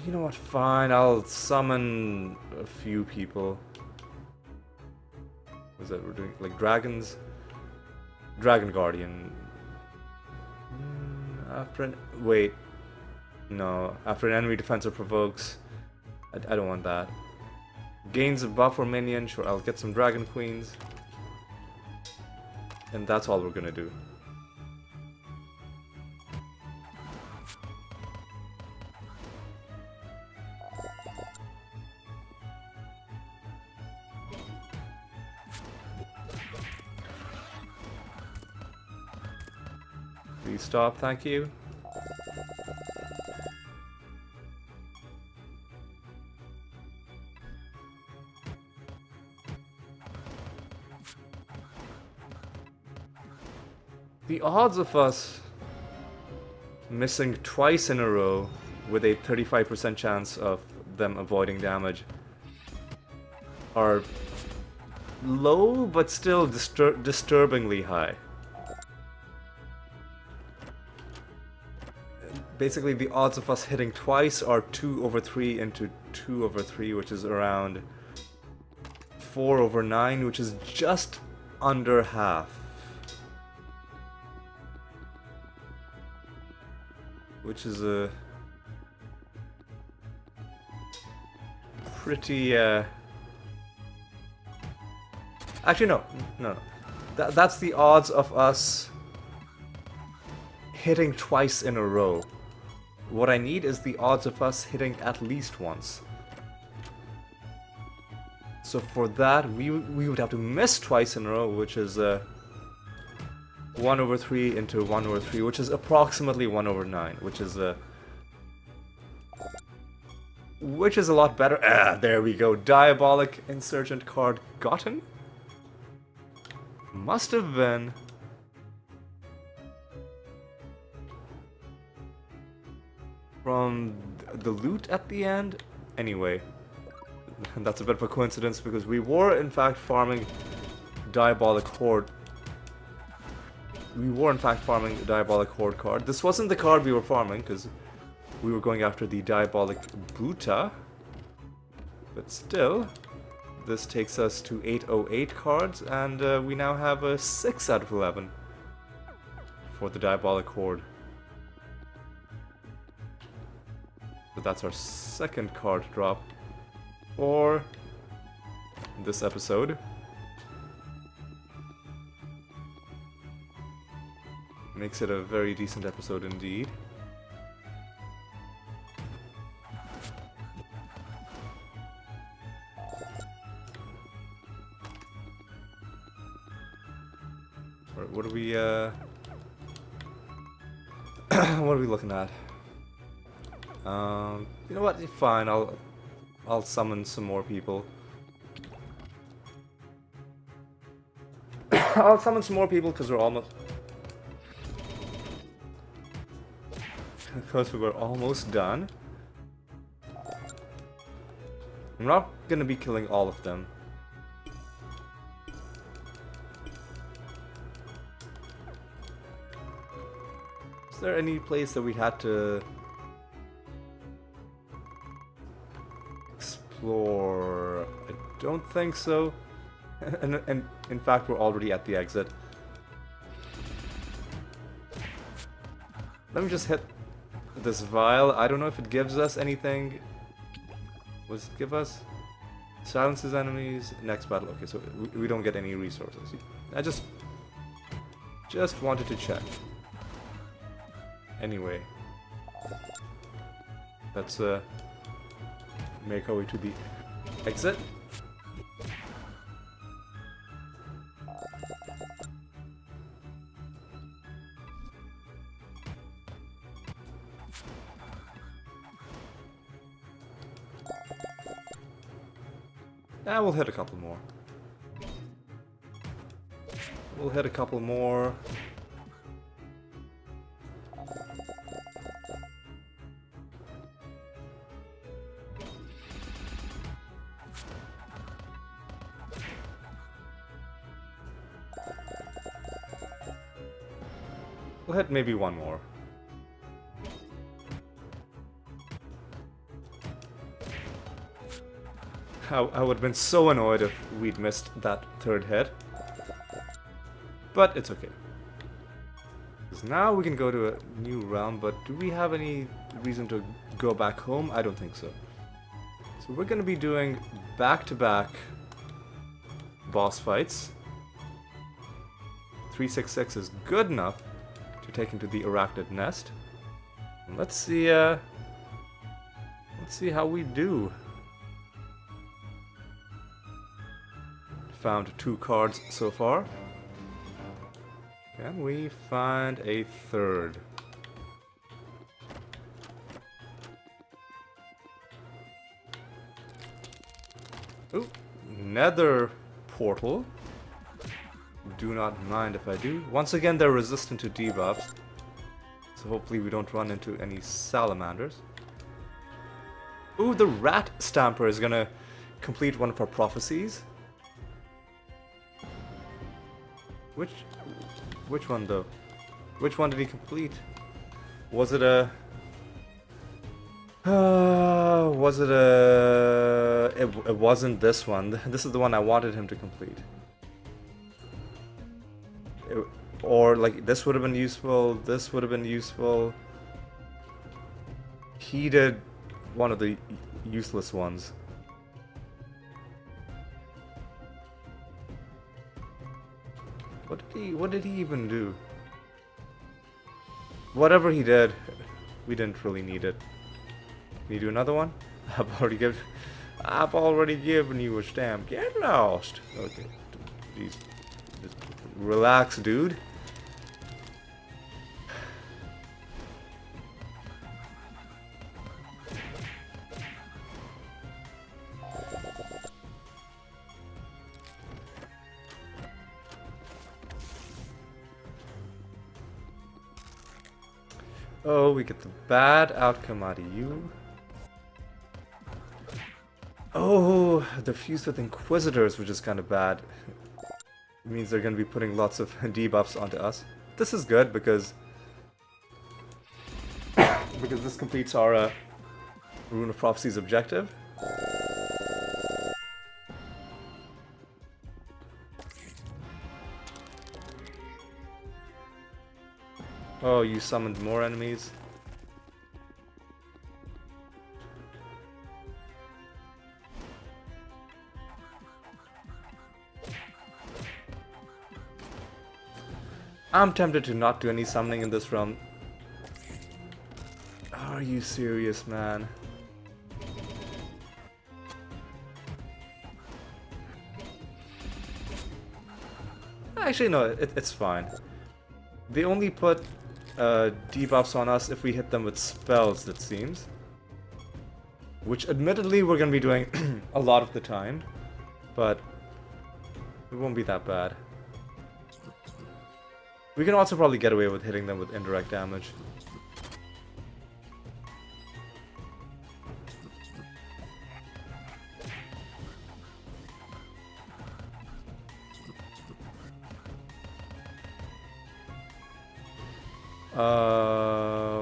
You know what, fine, I'll summon a few people. What's that we're doing? Like dragons? Dragon Guardian. After an... Wait. No. After an enemy defense provokes... I don't want that. Gains a buff or minion. Sure, I'll get some Dragon Queens. And that's all we're gonna do. Please stop, thank you. The odds of us missing twice in a row with a 35% chance of them avoiding damage are low, but still disturbingly high. Basically, the odds of us hitting twice are 2/3 into 2/3, which is around 4/9, which is just under half. Which is a Actually, no. No, no. That's the odds of us hitting twice in a row. What I need is the odds of us hitting at least once. So for that, we would have to miss twice in a row, which is 1 over 3 into 1 over 3, which is approximately 1 over 9, which is a lot better. Ah, there we go. Diabolic Insurgent card gotten? Must have been from the loot at the end? Anyway, that's a bit of a coincidence because we were in fact farming Diabolic Horde. We were in fact farming the Diabolic Horde card. This wasn't the card we were farming because we were going after the Diabolic Buta. But still, this takes us to 808 cards, and we now have a 6 out of 11 for the Diabolic Horde. So that's our second card drop for this episode. Makes it a very decent episode indeed. What are we what are we looking at? You know what? Fine, I'll summon some more people. I'll summon some more people because we're almost done. I'm not gonna be killing all of them. Is there any place that we had to explore? I don't think so. And in fact, we're already at the exit. Let me just hit this vial. I don't know if it gives us anything. What does it give us? Silences enemies. Next battle. Okay, so we don't get any resources. I just wanted to check. Anyway, let's make our way to the exit. Yeah, we'll hit a couple more. We'll hit a couple more. We'll hit maybe one more. I would have been so annoyed if we'd missed that third hit. But it's okay. Because now we can go to a new realm, but do we have any reason to go back home? I don't think so. So we're going to be doing back-to-back boss fights. 366 is good enough to take into the Arachnid Nest. And let's see how we do. Found 2 cards so far. Can we find a third? Ooh, Nether portal. Do not mind if I do. Once again, they're resistant to debuffs, so hopefully we don't run into any salamanders. Ooh, the rat stamper is gonna complete one of our prophecies. Which one though? Which one did he complete? Was it a... It wasn't this one. This is the one I wanted him to complete. Or like this would have been useful, this would have been useful. He did one of the useless ones. What did he even do? Whatever he did, we didn't really need it. Can you do another one? I've already given you a stamp. Get lost. Okay. Jeez. Just relax, dude. Oh, we get the bad outcome out of you. Oh, they're fused with Inquisitors, which is kind of bad. It means they're going to be putting lots of debuffs onto us. This is good because this completes our Rune of Prophecy's objective. Oh, you summoned more enemies. I'm tempted to not do any summoning in this realm. Are you serious, man? Actually, no, it's fine. They only put debuffs on us if we hit them with spells, it seems. Which, admittedly, we're going to be doing a lot of the time. But it won't be that bad. We can also probably get away with hitting them with indirect damage.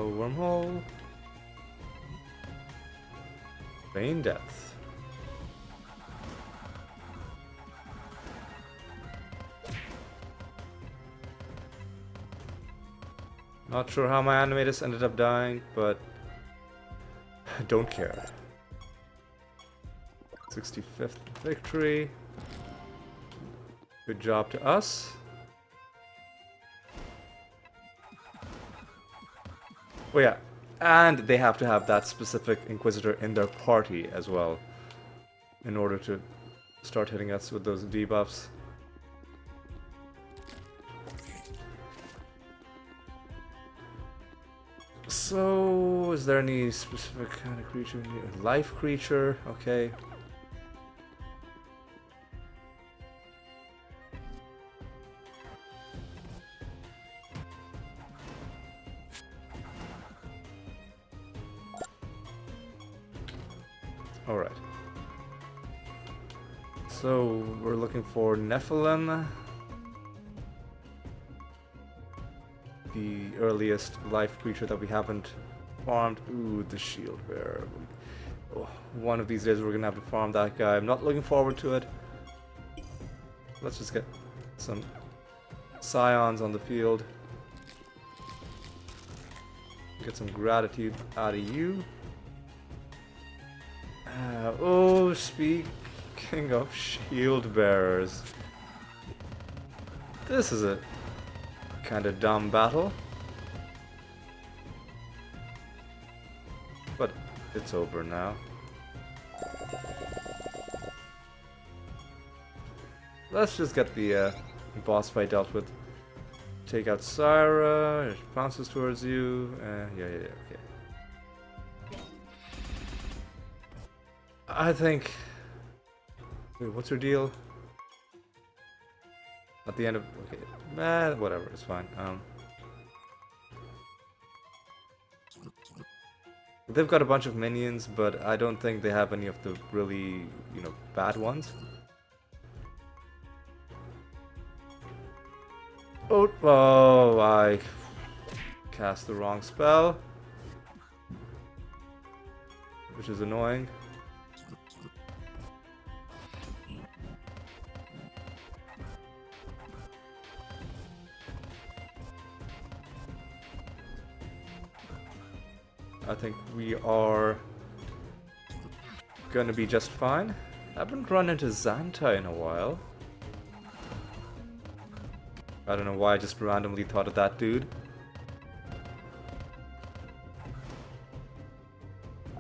Wormhole. Feign death. Not sure how my animators ended up dying, but don't care. 65th victory. Good job to us. Oh yeah, and they have to have that specific Inquisitor in their party as well in order to start hitting us with those debuffs. So, is there any specific kind of creature? Life creature, okay. Alright. So, we're looking for Nephilim. The earliest life creature that we haven't farmed. Ooh, the shield bearer. Oh, one of these days we're gonna have to farm that guy. I'm not looking forward to it. Let's just get some scions on the field. Get some gratitude out of you. Oh, speaking of shield bearers. This is a kind of dumb battle. But it's over now. Let's just get the boss fight dealt with. Take out Syra, she bounces towards you. Yeah, okay. I think... Wait, what's her deal? At the end of... Okay, whatever, it's fine. They've got a bunch of minions, but I don't think they have any of the really, bad ones. Oh, I cast the wrong spell. Which is annoying. I think we are gonna be just fine. I haven't run into Xanta in a while. I don't know why I just randomly thought of that dude.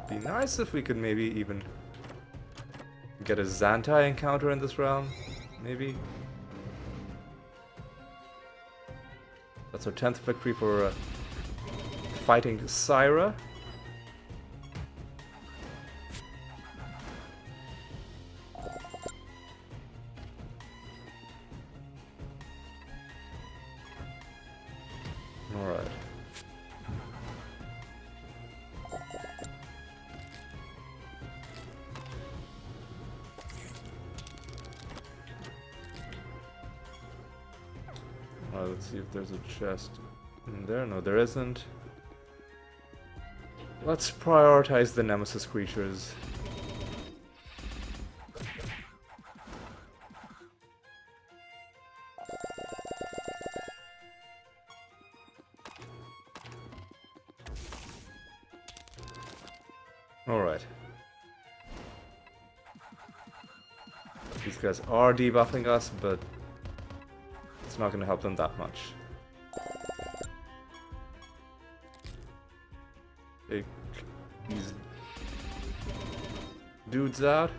Be nice if we could maybe even get a Xantai encounter in this realm. Maybe. That's our 10th victory for fighting Syra. Alright. Alright, let's see if there's a chest in there. No, there isn't. Let's prioritize the Nemesis creatures. Alright. These guys are debuffing us, but it's not going to help them that much. Take these dudes out.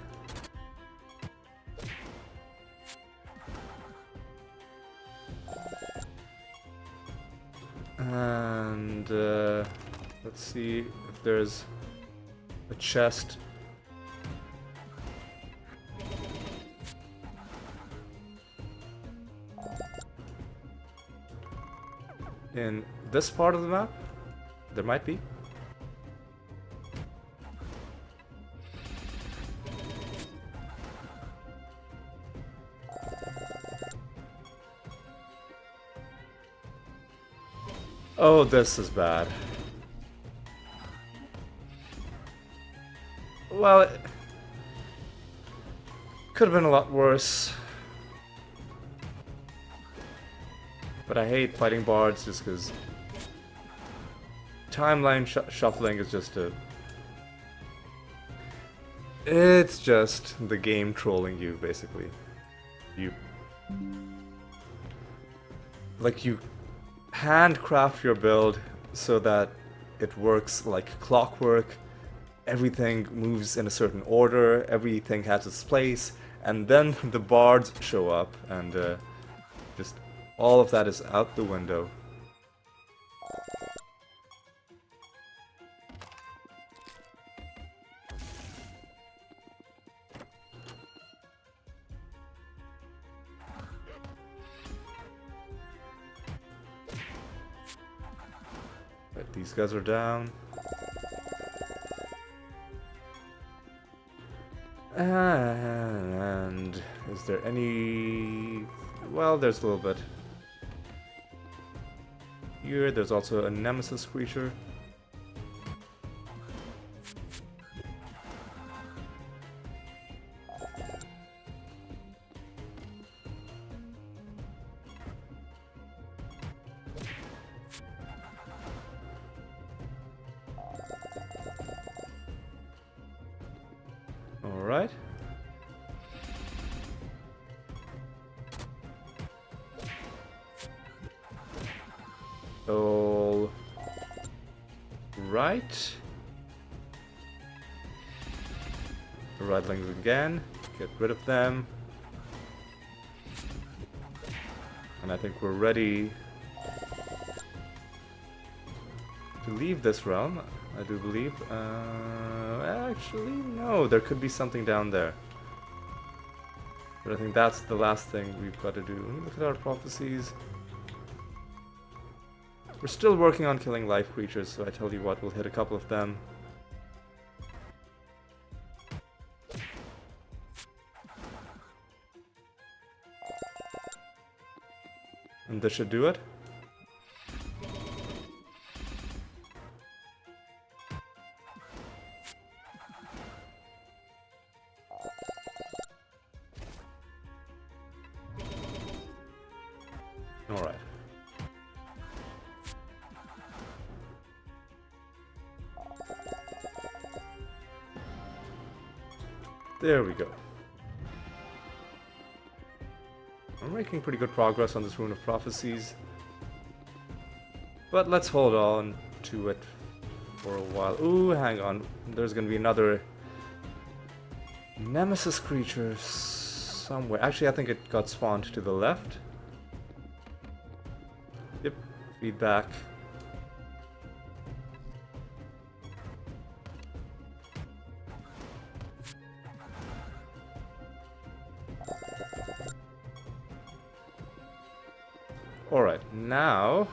And let's see if there's a chest. In this part of the map, there might be. Oh, this is bad. Well, it could have been a lot worse. But I hate fighting bards just because timeline shuffling is just a... It's just the game trolling you, basically. You handcraft your build so that it works like clockwork. Everything moves in a certain order, everything has its place, and then the bards show up, and just all of that is out the window. Right, these guys are down. And is there any... Well, there's a little bit. Here, there's also a Nemesis creature. Alright. All right. Ratlings again. Get rid of them. And I think we're ready to leave this realm, I do believe. Actually, no, there could be something down there. But I think that's the last thing we've got to do. Let me look at our prophecies. We're still working on killing life creatures, so I tell you what, we'll hit a couple of them. And this should do it. Alright. There we go. I'm making pretty good progress on this Rune of Prophecies. But let's hold on to it for a while. Ooh, hang on. There's gonna be another Nemesis creature somewhere. Actually, I think it got spawned to the left. Yep, feedback. Alright, now...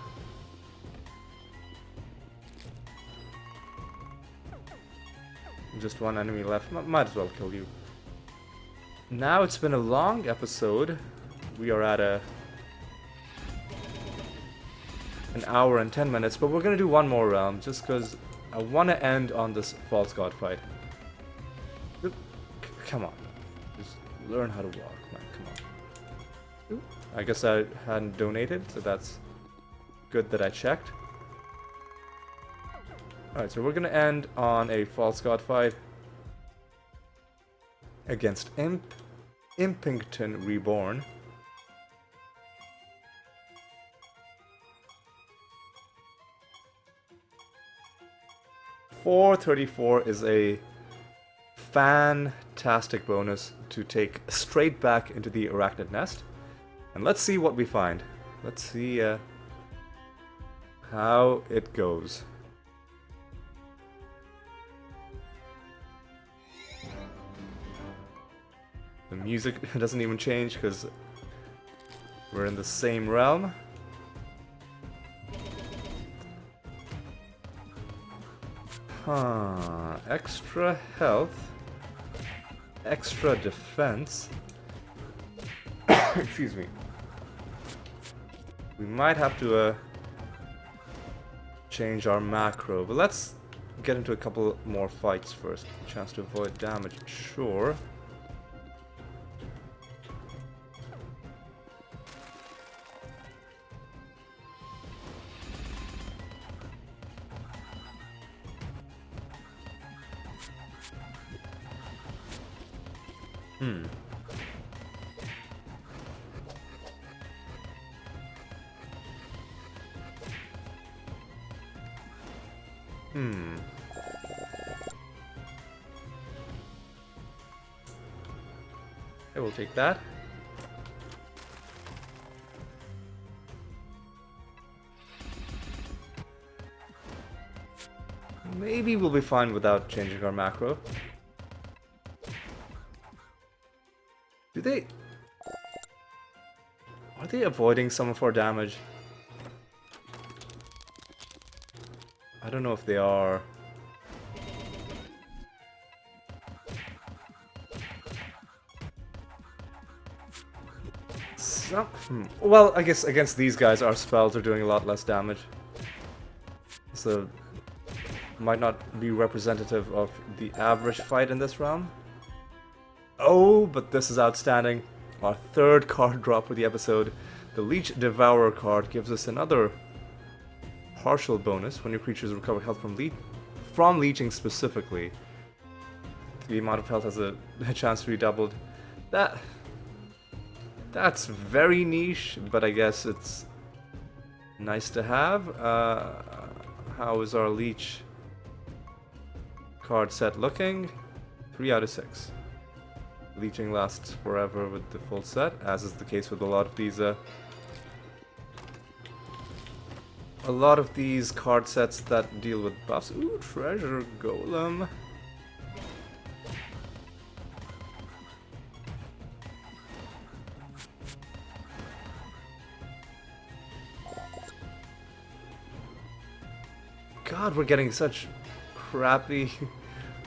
just one enemy left. Might as well kill you. Now it's been a long episode. We are at an hour and 10 minutes, but we're gonna do one more realm just because I want to end on this false god fight. Come on, just learn how to walk, man. Come on. I guess I hadn't donated, so that's good that I checked. Alright, so we're gonna end on a false god fight against Impington Reborn. $434 is a fantastic bonus to take straight back into the Arachnid Nest. And let's see what we find. Let's see how it goes. The music doesn't even change because we're in the same realm. Huh. Extra health. Extra defense. Excuse me. We might have to change our macro, but let's get into a couple more fights first. Chance to avoid damage, sure. I will take that. Maybe we'll be fine without changing our macro. Are they avoiding some of our damage? I don't know if they are. Well, I guess against these guys our spells are doing a lot less damage. So might not be representative of the average fight in this round. Oh, but this is outstanding. Our third card drop for the episode. The Leech Devourer card gives us another partial bonus when your creatures recover health from leeching specifically. The amount of health has a chance to be doubled. That's very niche, but I guess it's nice to have. How is our leech card set looking? 3 out of 6. Leeching lasts forever with the full set, as is the case with a lot of these card sets that deal with buffs. Ooh, treasure golem. God, we're getting such crappy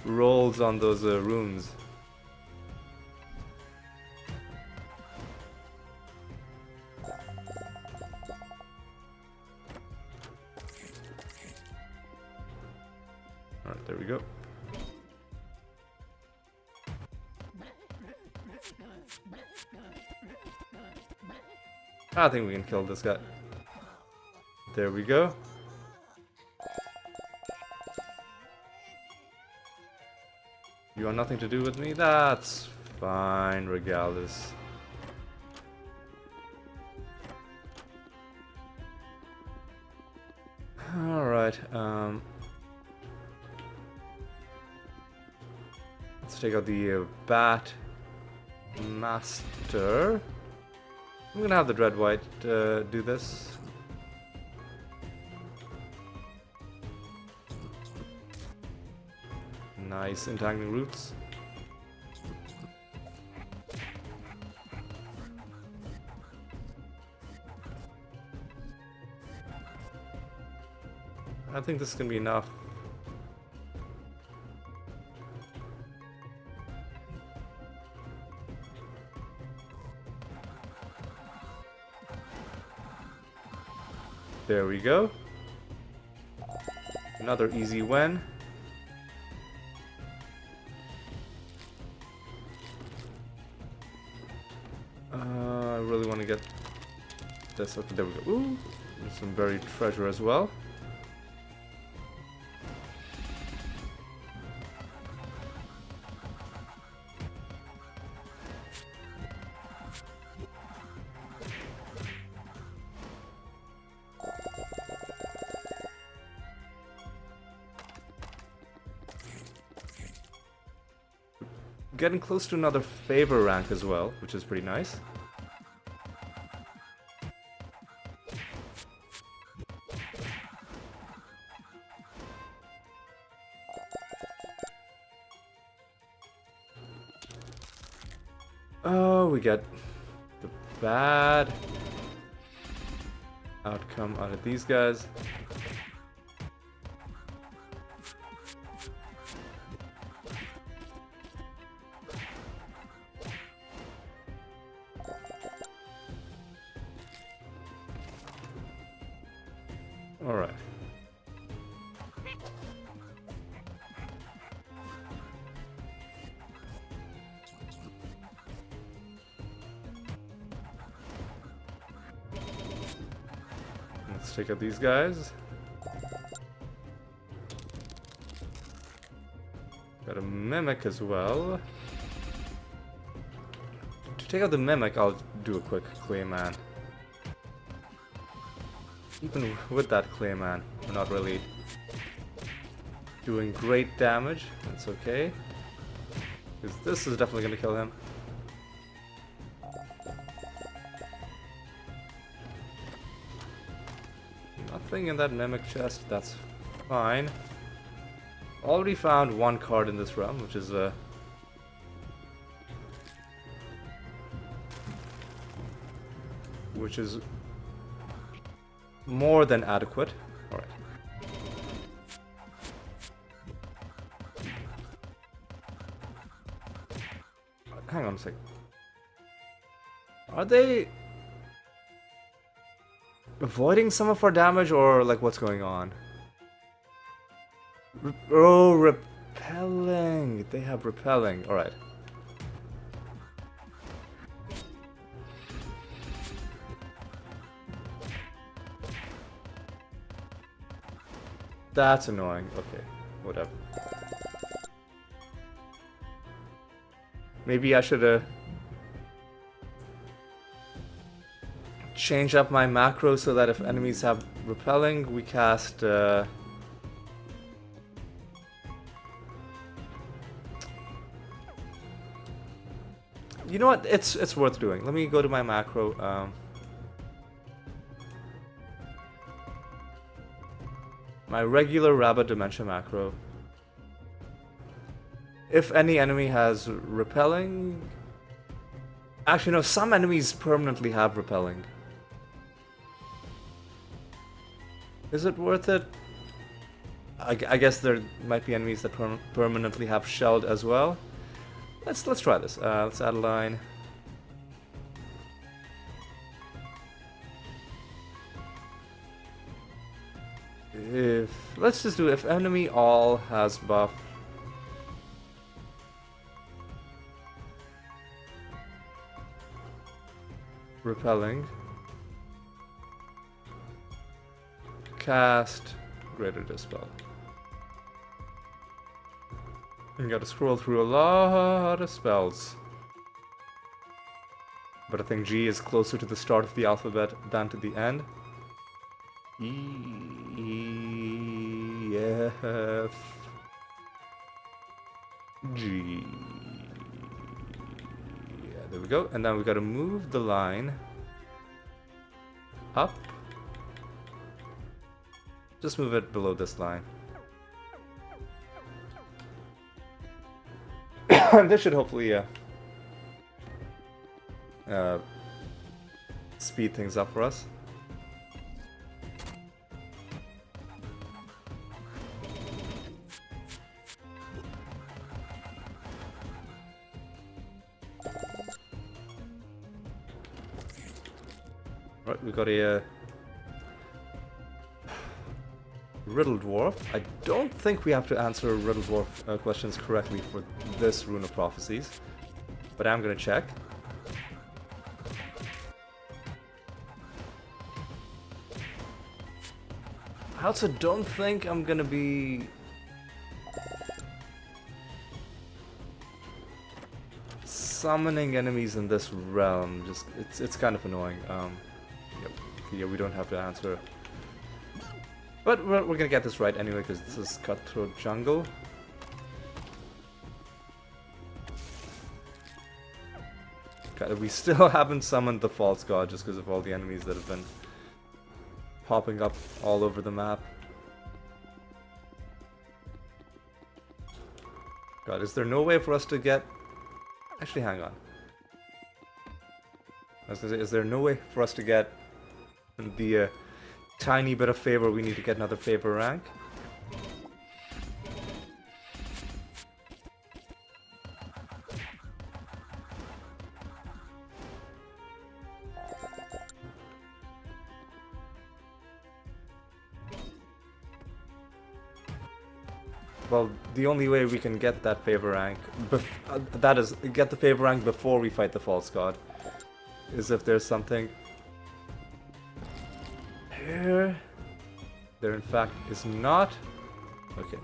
rolls on those runes. Alright, there we go. I think we can kill this guy. There we go. You want nothing to do with me? That's fine, Regalis. Alright, let's take out the Bat Master. I'm gonna have the Dread White do this. Nice, entangling roots. I think this is gonna be enough. There we go. Another easy win. I really want to get this. Okay, there we go. Ooh, there's some buried treasure as well. Getting close to another favor rank as well, which is pretty nice. Oh, we get the bad outcome out of these guys. Alright. Let's take out these guys. Got a Mimic as well. To take out the Mimic, I'll do a quick Clayman. Even with that Clayman, we're not really doing great damage. That's okay. Because this is definitely going to kill him. Nothing in that Mimic chest, that's fine. Already found one card in this realm, which is more than adequate. Alright. Hang on a second. Are they avoiding some of our damage, or like what's going on? Oh, repelling. They have repelling. Alright. That's annoying. Okay, whatever. Maybe I should change up my macro so that if enemies have repelling, we cast you know what? It's worth doing. Let me go to my macro. My regular Rabbit Dementia macro. If any enemy has repelling... Actually, no, some enemies permanently have repelling. Is it worth it? I guess there might be enemies that permanently have shelled as well. Let's try this. Let's add a line. Let's just do if enemy all has buff. Repelling. Cast Greater Dispel. You gotta scroll through a lot of spells. But I think G is closer to the start of the alphabet than to the end. E, F, G. Yeah, there we go. And now we got to move the line up. Just move it below this line. This should hopefully speed things up for us. Right, we got a Riddle Dwarf. I don't think we have to answer Riddle Dwarf questions correctly for this Rune of Prophecies, but I'm gonna check. I also don't think I'm gonna be summoning enemies in this realm. Just it's kind of annoying. Yep. Yeah, we don't have to answer. But we're gonna get this right anyway, because this is Cutthroat Jungle. God, we still haven't summoned the False God just because of all the enemies that have been popping up all over the map. God, is there no way for us to get... Actually, hang on. I was gonna say, is there no way for us to get the tiny bit of favor we need to get another favor rank? Well, the only way we can get that favor rank, that is, get the favor rank before we fight the False God, is if there's something here. There in fact is not. Okay.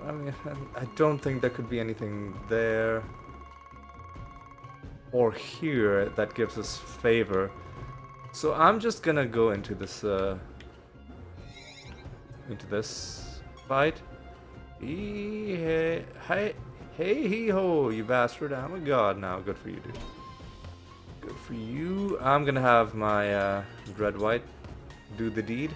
I mean, I don't think there could be anything there or here that gives us favor. So I'm just gonna go into this fight. Hey, hee ho, you bastard! I'm a god now. Good for you, dude. Good for you. I'm gonna have my Dread White do the deed.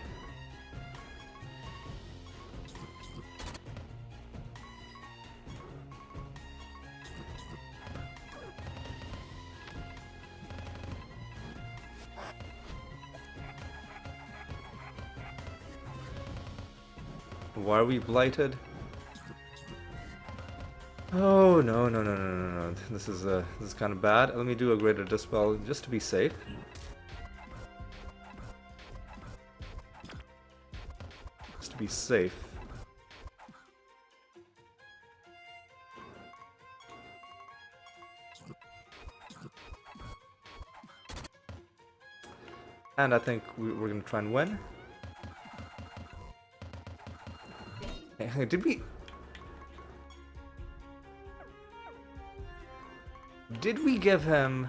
Why are we blighted? Oh no. This is kind of bad. Let me do a greater dispel just to be safe. Just to be safe. And I think we're gonna try and win. Did we give him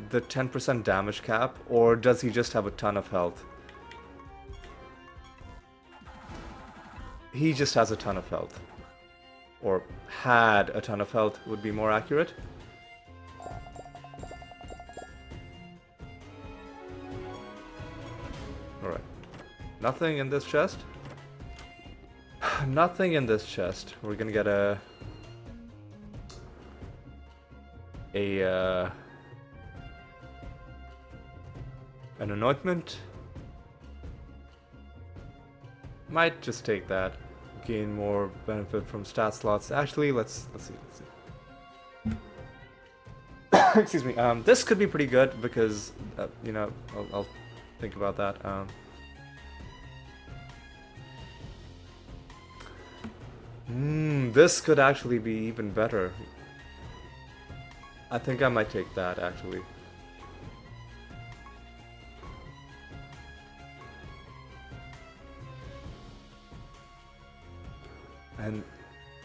the 10% damage cap, or does he just have a ton of health? He just has a ton of health. Or had a ton of health would be more accurate. Alright. Nothing in this chest? Nothing in this chest. We're gonna get an anointment. Might just take that. Gain more benefit from stat slots. Actually, let's see. Excuse me. This could be pretty good because you know, I'll think about that. This could actually be even better. I think I might take that, actually. And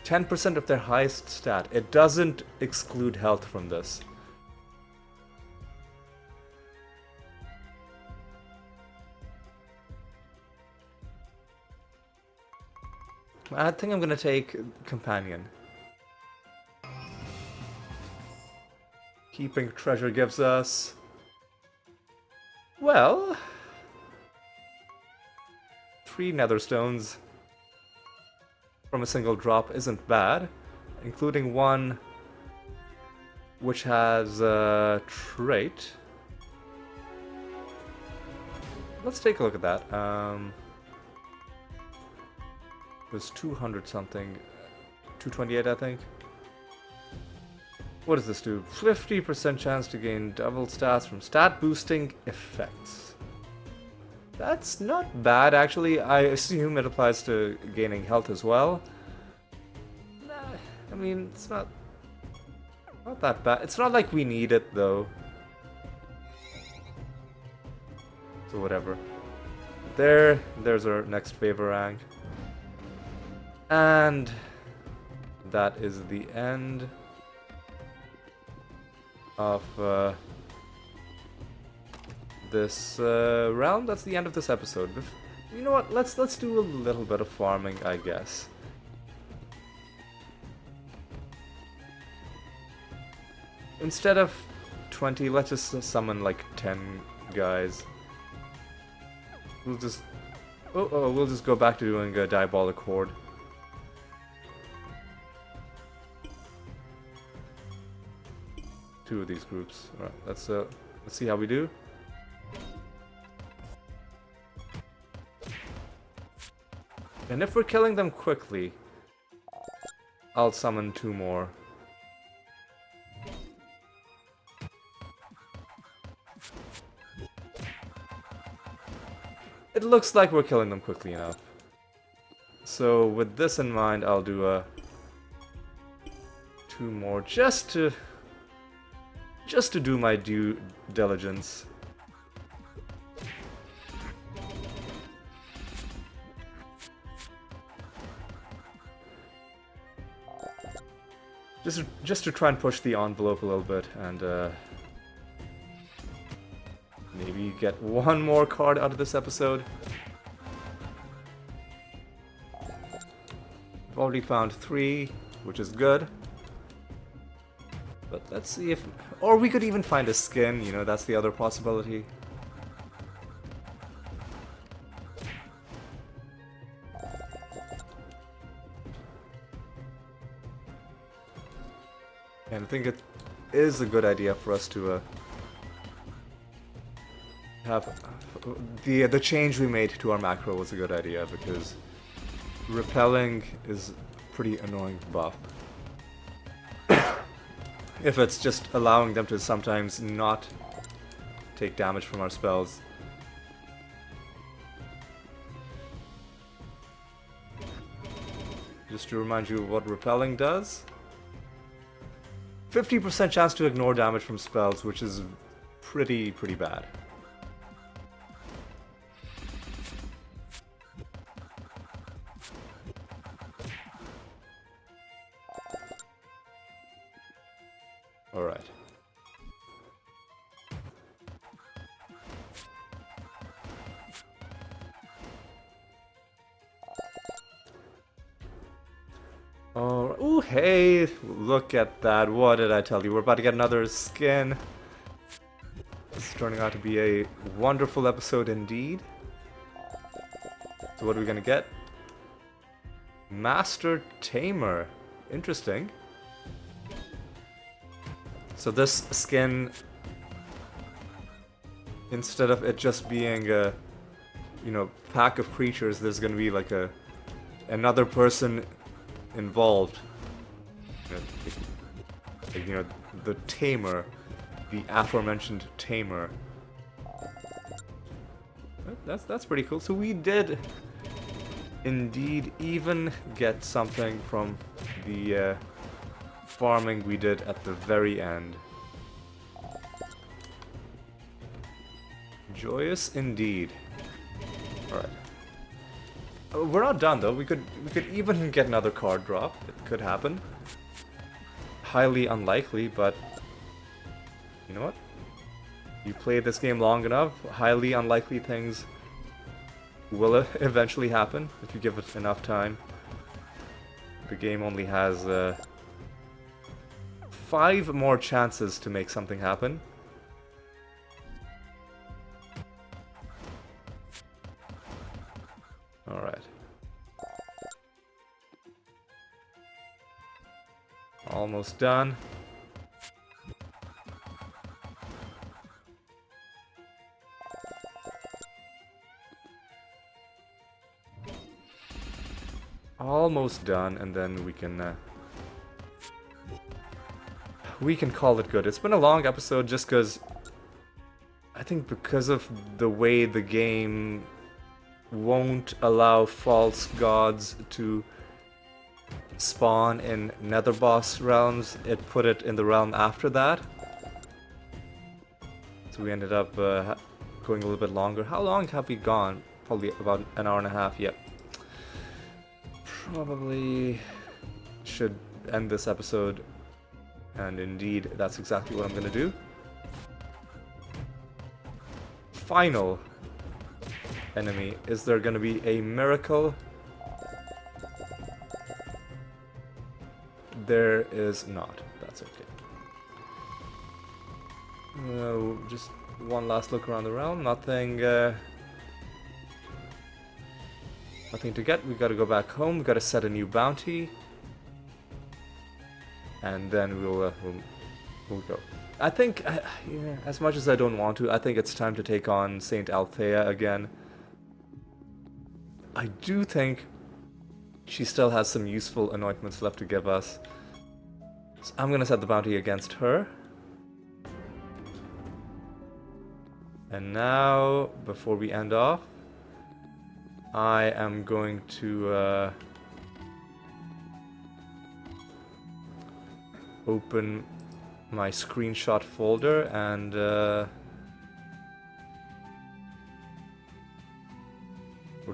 10% of their highest stat. It doesn't exclude health from this. I think I'm gonna take Companion. Keeping treasure gives us... well... 3 nether stones from a single drop isn't bad, including one which has a trait. Let's take a look at that. It was 200 something, 228 I think. What does this do? 50% chance to gain double stats from stat boosting effects. That's not bad actually. I assume it applies to gaining health as well. I mean, it's not that bad. It's not like we need it though. So whatever. There's our next favor rank. And that is the end of this round. That's the end of this episode. You know what? Let's do a little bit of farming, I guess. Instead of 20, let's just summon like 10 guys. We'll just we'll just go back to doing a diabolic horde. Two of these groups. All right, let's see how we do. And if we're killing them quickly, I'll summon 2 more. It looks like we're killing them quickly enough. So with this in mind, I'll do 2 more just to do my due diligence. Just to try and push the envelope a little bit and maybe get 1 more card out of this episode. I've already found 3, which is good. But let's see if... or we could even find a skin, you know, that's the other possibility. And I think it is a good idea for us to have... the change we made to our macro was a good idea, because repelling is a pretty annoying buff. If it's just allowing them to sometimes not take damage from our spells. Just to remind you what repelling does. 50% chance to ignore damage from spells, which is pretty bad. Alright. Oh, ooh, hey, look at that. What did I tell you? We're about to get another skin. This is turning out to be a wonderful episode indeed. So what are we gonna get? Master Tamer. Interesting. So this skin, instead of it just being a, you know, pack of creatures, there's gonna be like another person involved. Like, you know, the tamer, the aforementioned tamer. That's pretty cool. So we did indeed even get something from the farming we did at the very end. Joyous indeed. Alright. We're not done though. We could even get another card drop. It could happen. Highly unlikely, but you know what? You play this game long enough, highly unlikely things will eventually happen if you give it enough time. the game only has 5 more chances to make something happen. Alright. Almost done. Almost done, and then we can call it good. It's been a long episode just because I think because of the way the game won't allow false gods to spawn in Nether Boss realms, it put it in the realm after that. So we ended up going a little bit longer. How long have we gone? Probably about an hour and a half, yep. Probably should end this episode, and indeed that's exactly what I'm gonna do. Final enemy. Is there gonna be a miracle? There is not. That's okay. Just one last look around the realm. Nothing to get. We gotta go back home. We gotta set a new bounty, and then we'll go. I think, yeah, as much as I don't want to, I think it's time to take on Saint Althea again. I do think she still has some useful anointments left to give us. So I'm gonna set the bounty against her. And now, before we end off, I am going to open my screenshot folder and we're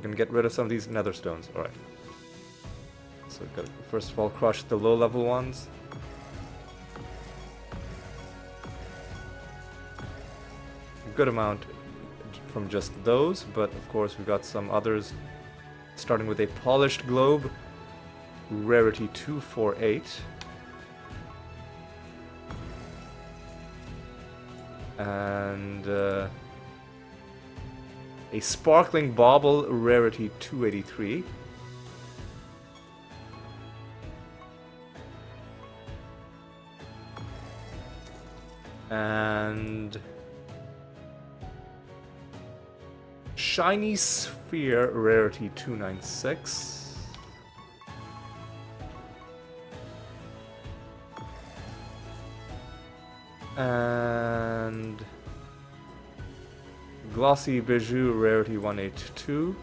gonna get rid of some of these nether stones. Alright. So gotta first of all crush the low level ones. A good amount from just those, but of course we've got some others, starting with a polished globe, rarity 248. And a sparkling bauble, rarity 283. And shiny sphere, rarity 296. And glossy bijou, rarity 182.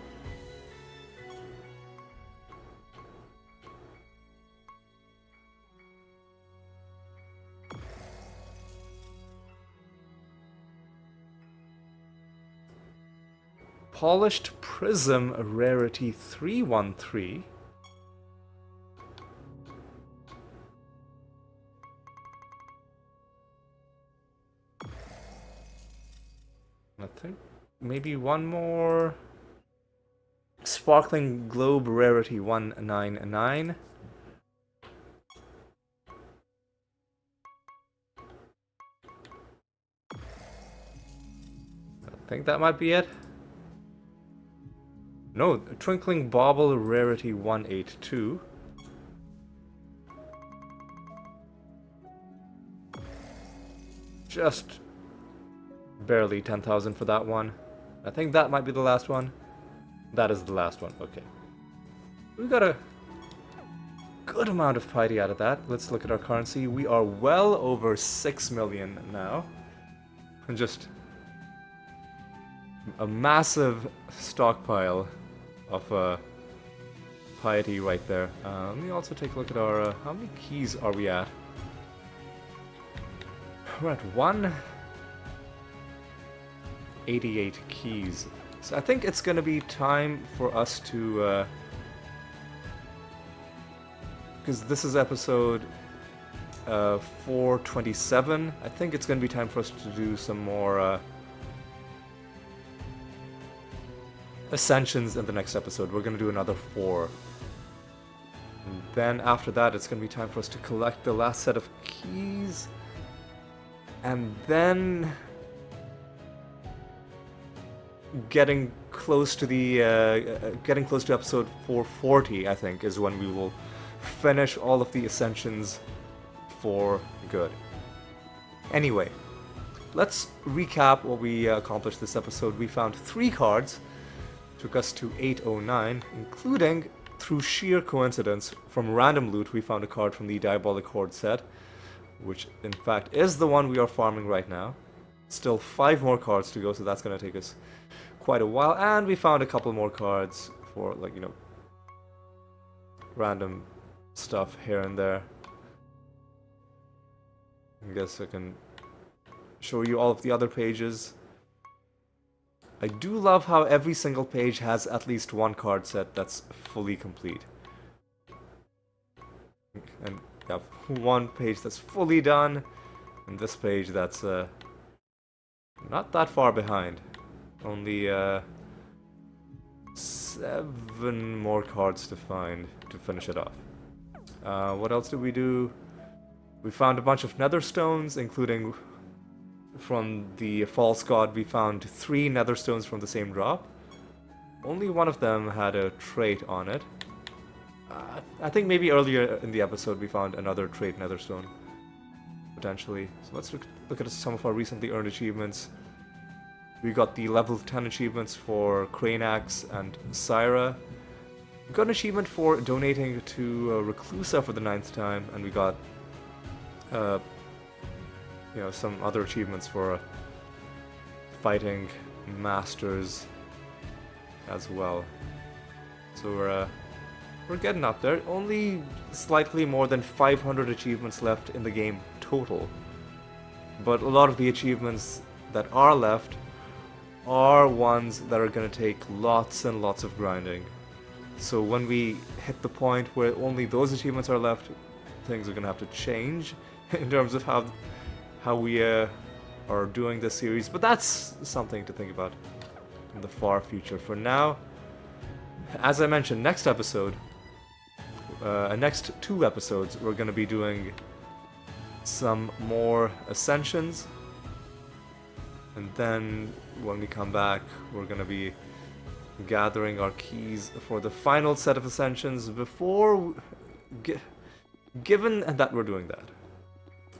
Polished prism, rarity 313. I think maybe one more. Sparkling globe, rarity 199. I think that might be it. No, twinkling bauble, rarity 182. Just barely 10,000 for that one. I think that might be the last one. That is the last one, okay. We got a good amount of piety out of that. Let's look at our currency. We are well over 6 million now. And just a massive stockpile of piety right there. Let me also take a look at our... how many keys are we at? We're at 188 keys. So I think it's gonna be time for us to... because this is episode 427. I think it's gonna be time for us to do some more... ascensions in the next episode. We're gonna do another 4 And then after that, it's going to be time for us to collect the last set of keys. And then getting close to episode 440, I think, is when we will finish all of the ascensions for good. Anyway, let's recap what we accomplished this episode. We found 3 cards, took us to 809, including, through sheer coincidence, from random loot, we found a card from the Diabolic Horde set, which in fact is the one we are farming right now. Still 5 more cards to go, so that's going to take us quite a while. And we found a couple more cards for, like, you know, random stuff here and there. I guess I can show you all of the other pages. I do love how every single page has at least one card set that's fully complete. And we have one page that's fully done, and this page that's not that far behind. Only 7 more cards to find to finish it off. What else did we do? We found a bunch of nether stones, including from the false god. We found 3 nether stones from the same drop. Only one of them had a trait on it. I think maybe earlier in the episode we found another trait nether stone, potentially. So let's look at some of our recently earned achievements. We got the level 10 achievements for Crane Axe and Syra. We got an achievement for donating to Reclusa for the 9th time, and we got you know, some other achievements for fighting masters as well. So we're getting up there. Only slightly more than 500 achievements left in the game total. But a lot of the achievements that are left are ones that are going to take lots and lots of grinding. So when we hit the point where only those achievements are left, things are going to have to change in terms of how we are doing this series. But that's something to think about in the far future. For now, as I mentioned, next episode, next 2 episodes, we're going to be doing some more ascensions. And then when we come back, we're going to be gathering our keys for the final set of ascensions before... Given that we're doing that,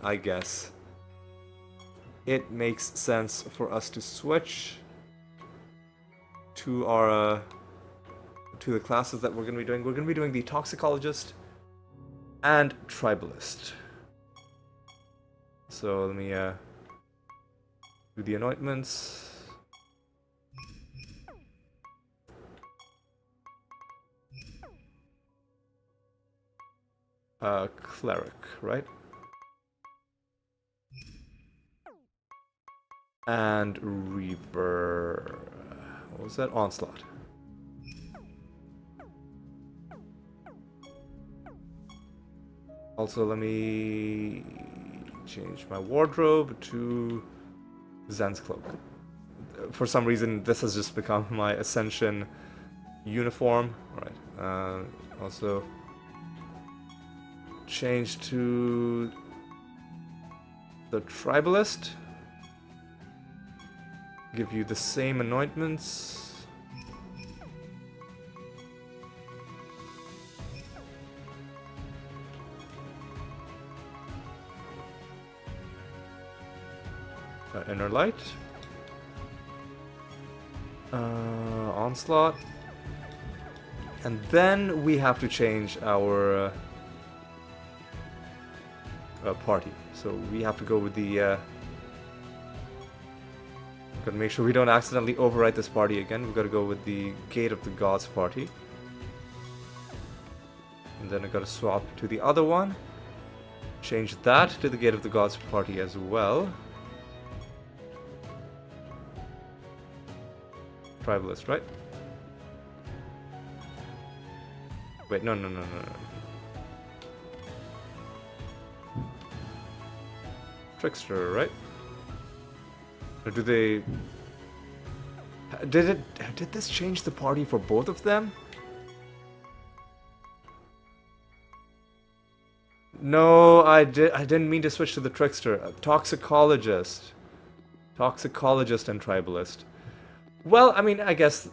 I guess it makes sense for us to switch to our to the classes that we're going to be doing. We're going to be doing the Toxicologist and Tribalist. So let me do the anointments. Cleric, right? And Reaver. What was that? Onslaught. Also, let me change my wardrobe to Zen's cloak. For some reason, this has just become my Ascension uniform. Alright. Also, change to the Tribalist. Give you the same anointments. Inner Light. Onslaught. And then we have to change our party. So we have to go with the... Gotta make sure we don't accidentally overwrite this party again. We've got to go with the Gate of the Gods party. And then I gotta swap to the other one. Change that to the Gate of the Gods party as well. Tribalist, right? Wait, no. Trickster, right? Or do they... Did this change the party for both of them? No, I didn't mean to switch to the trickster. Toxicologist. Toxicologist and tribalist. Well, I mean, I guess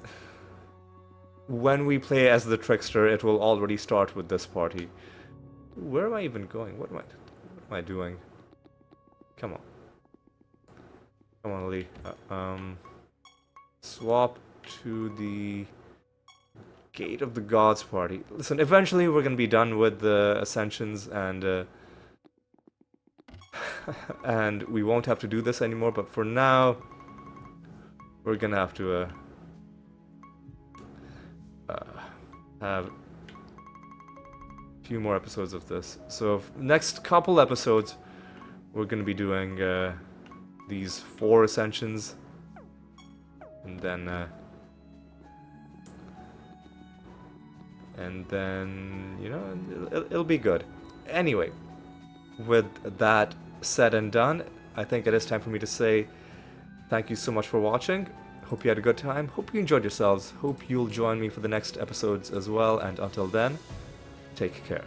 when we play as the trickster, it will already start with this party. Where am I even going? What am I doing? Come on. Come on, Lee. Swap to the Gate of the Gods party. Listen, eventually we're gonna be done with the Ascensions and and we won't have to do this anymore, but for now we're gonna have to have a few more episodes of this. So next couple episodes we're gonna be doing these 4 Ascensions, and then you know, it'll be good. Anyway, with that said and done, I think it is time for me to say thank you so much for watching. Hope you had a good time. Hope you enjoyed yourselves. Hope you'll join me for the next episodes as well. And until then, take care.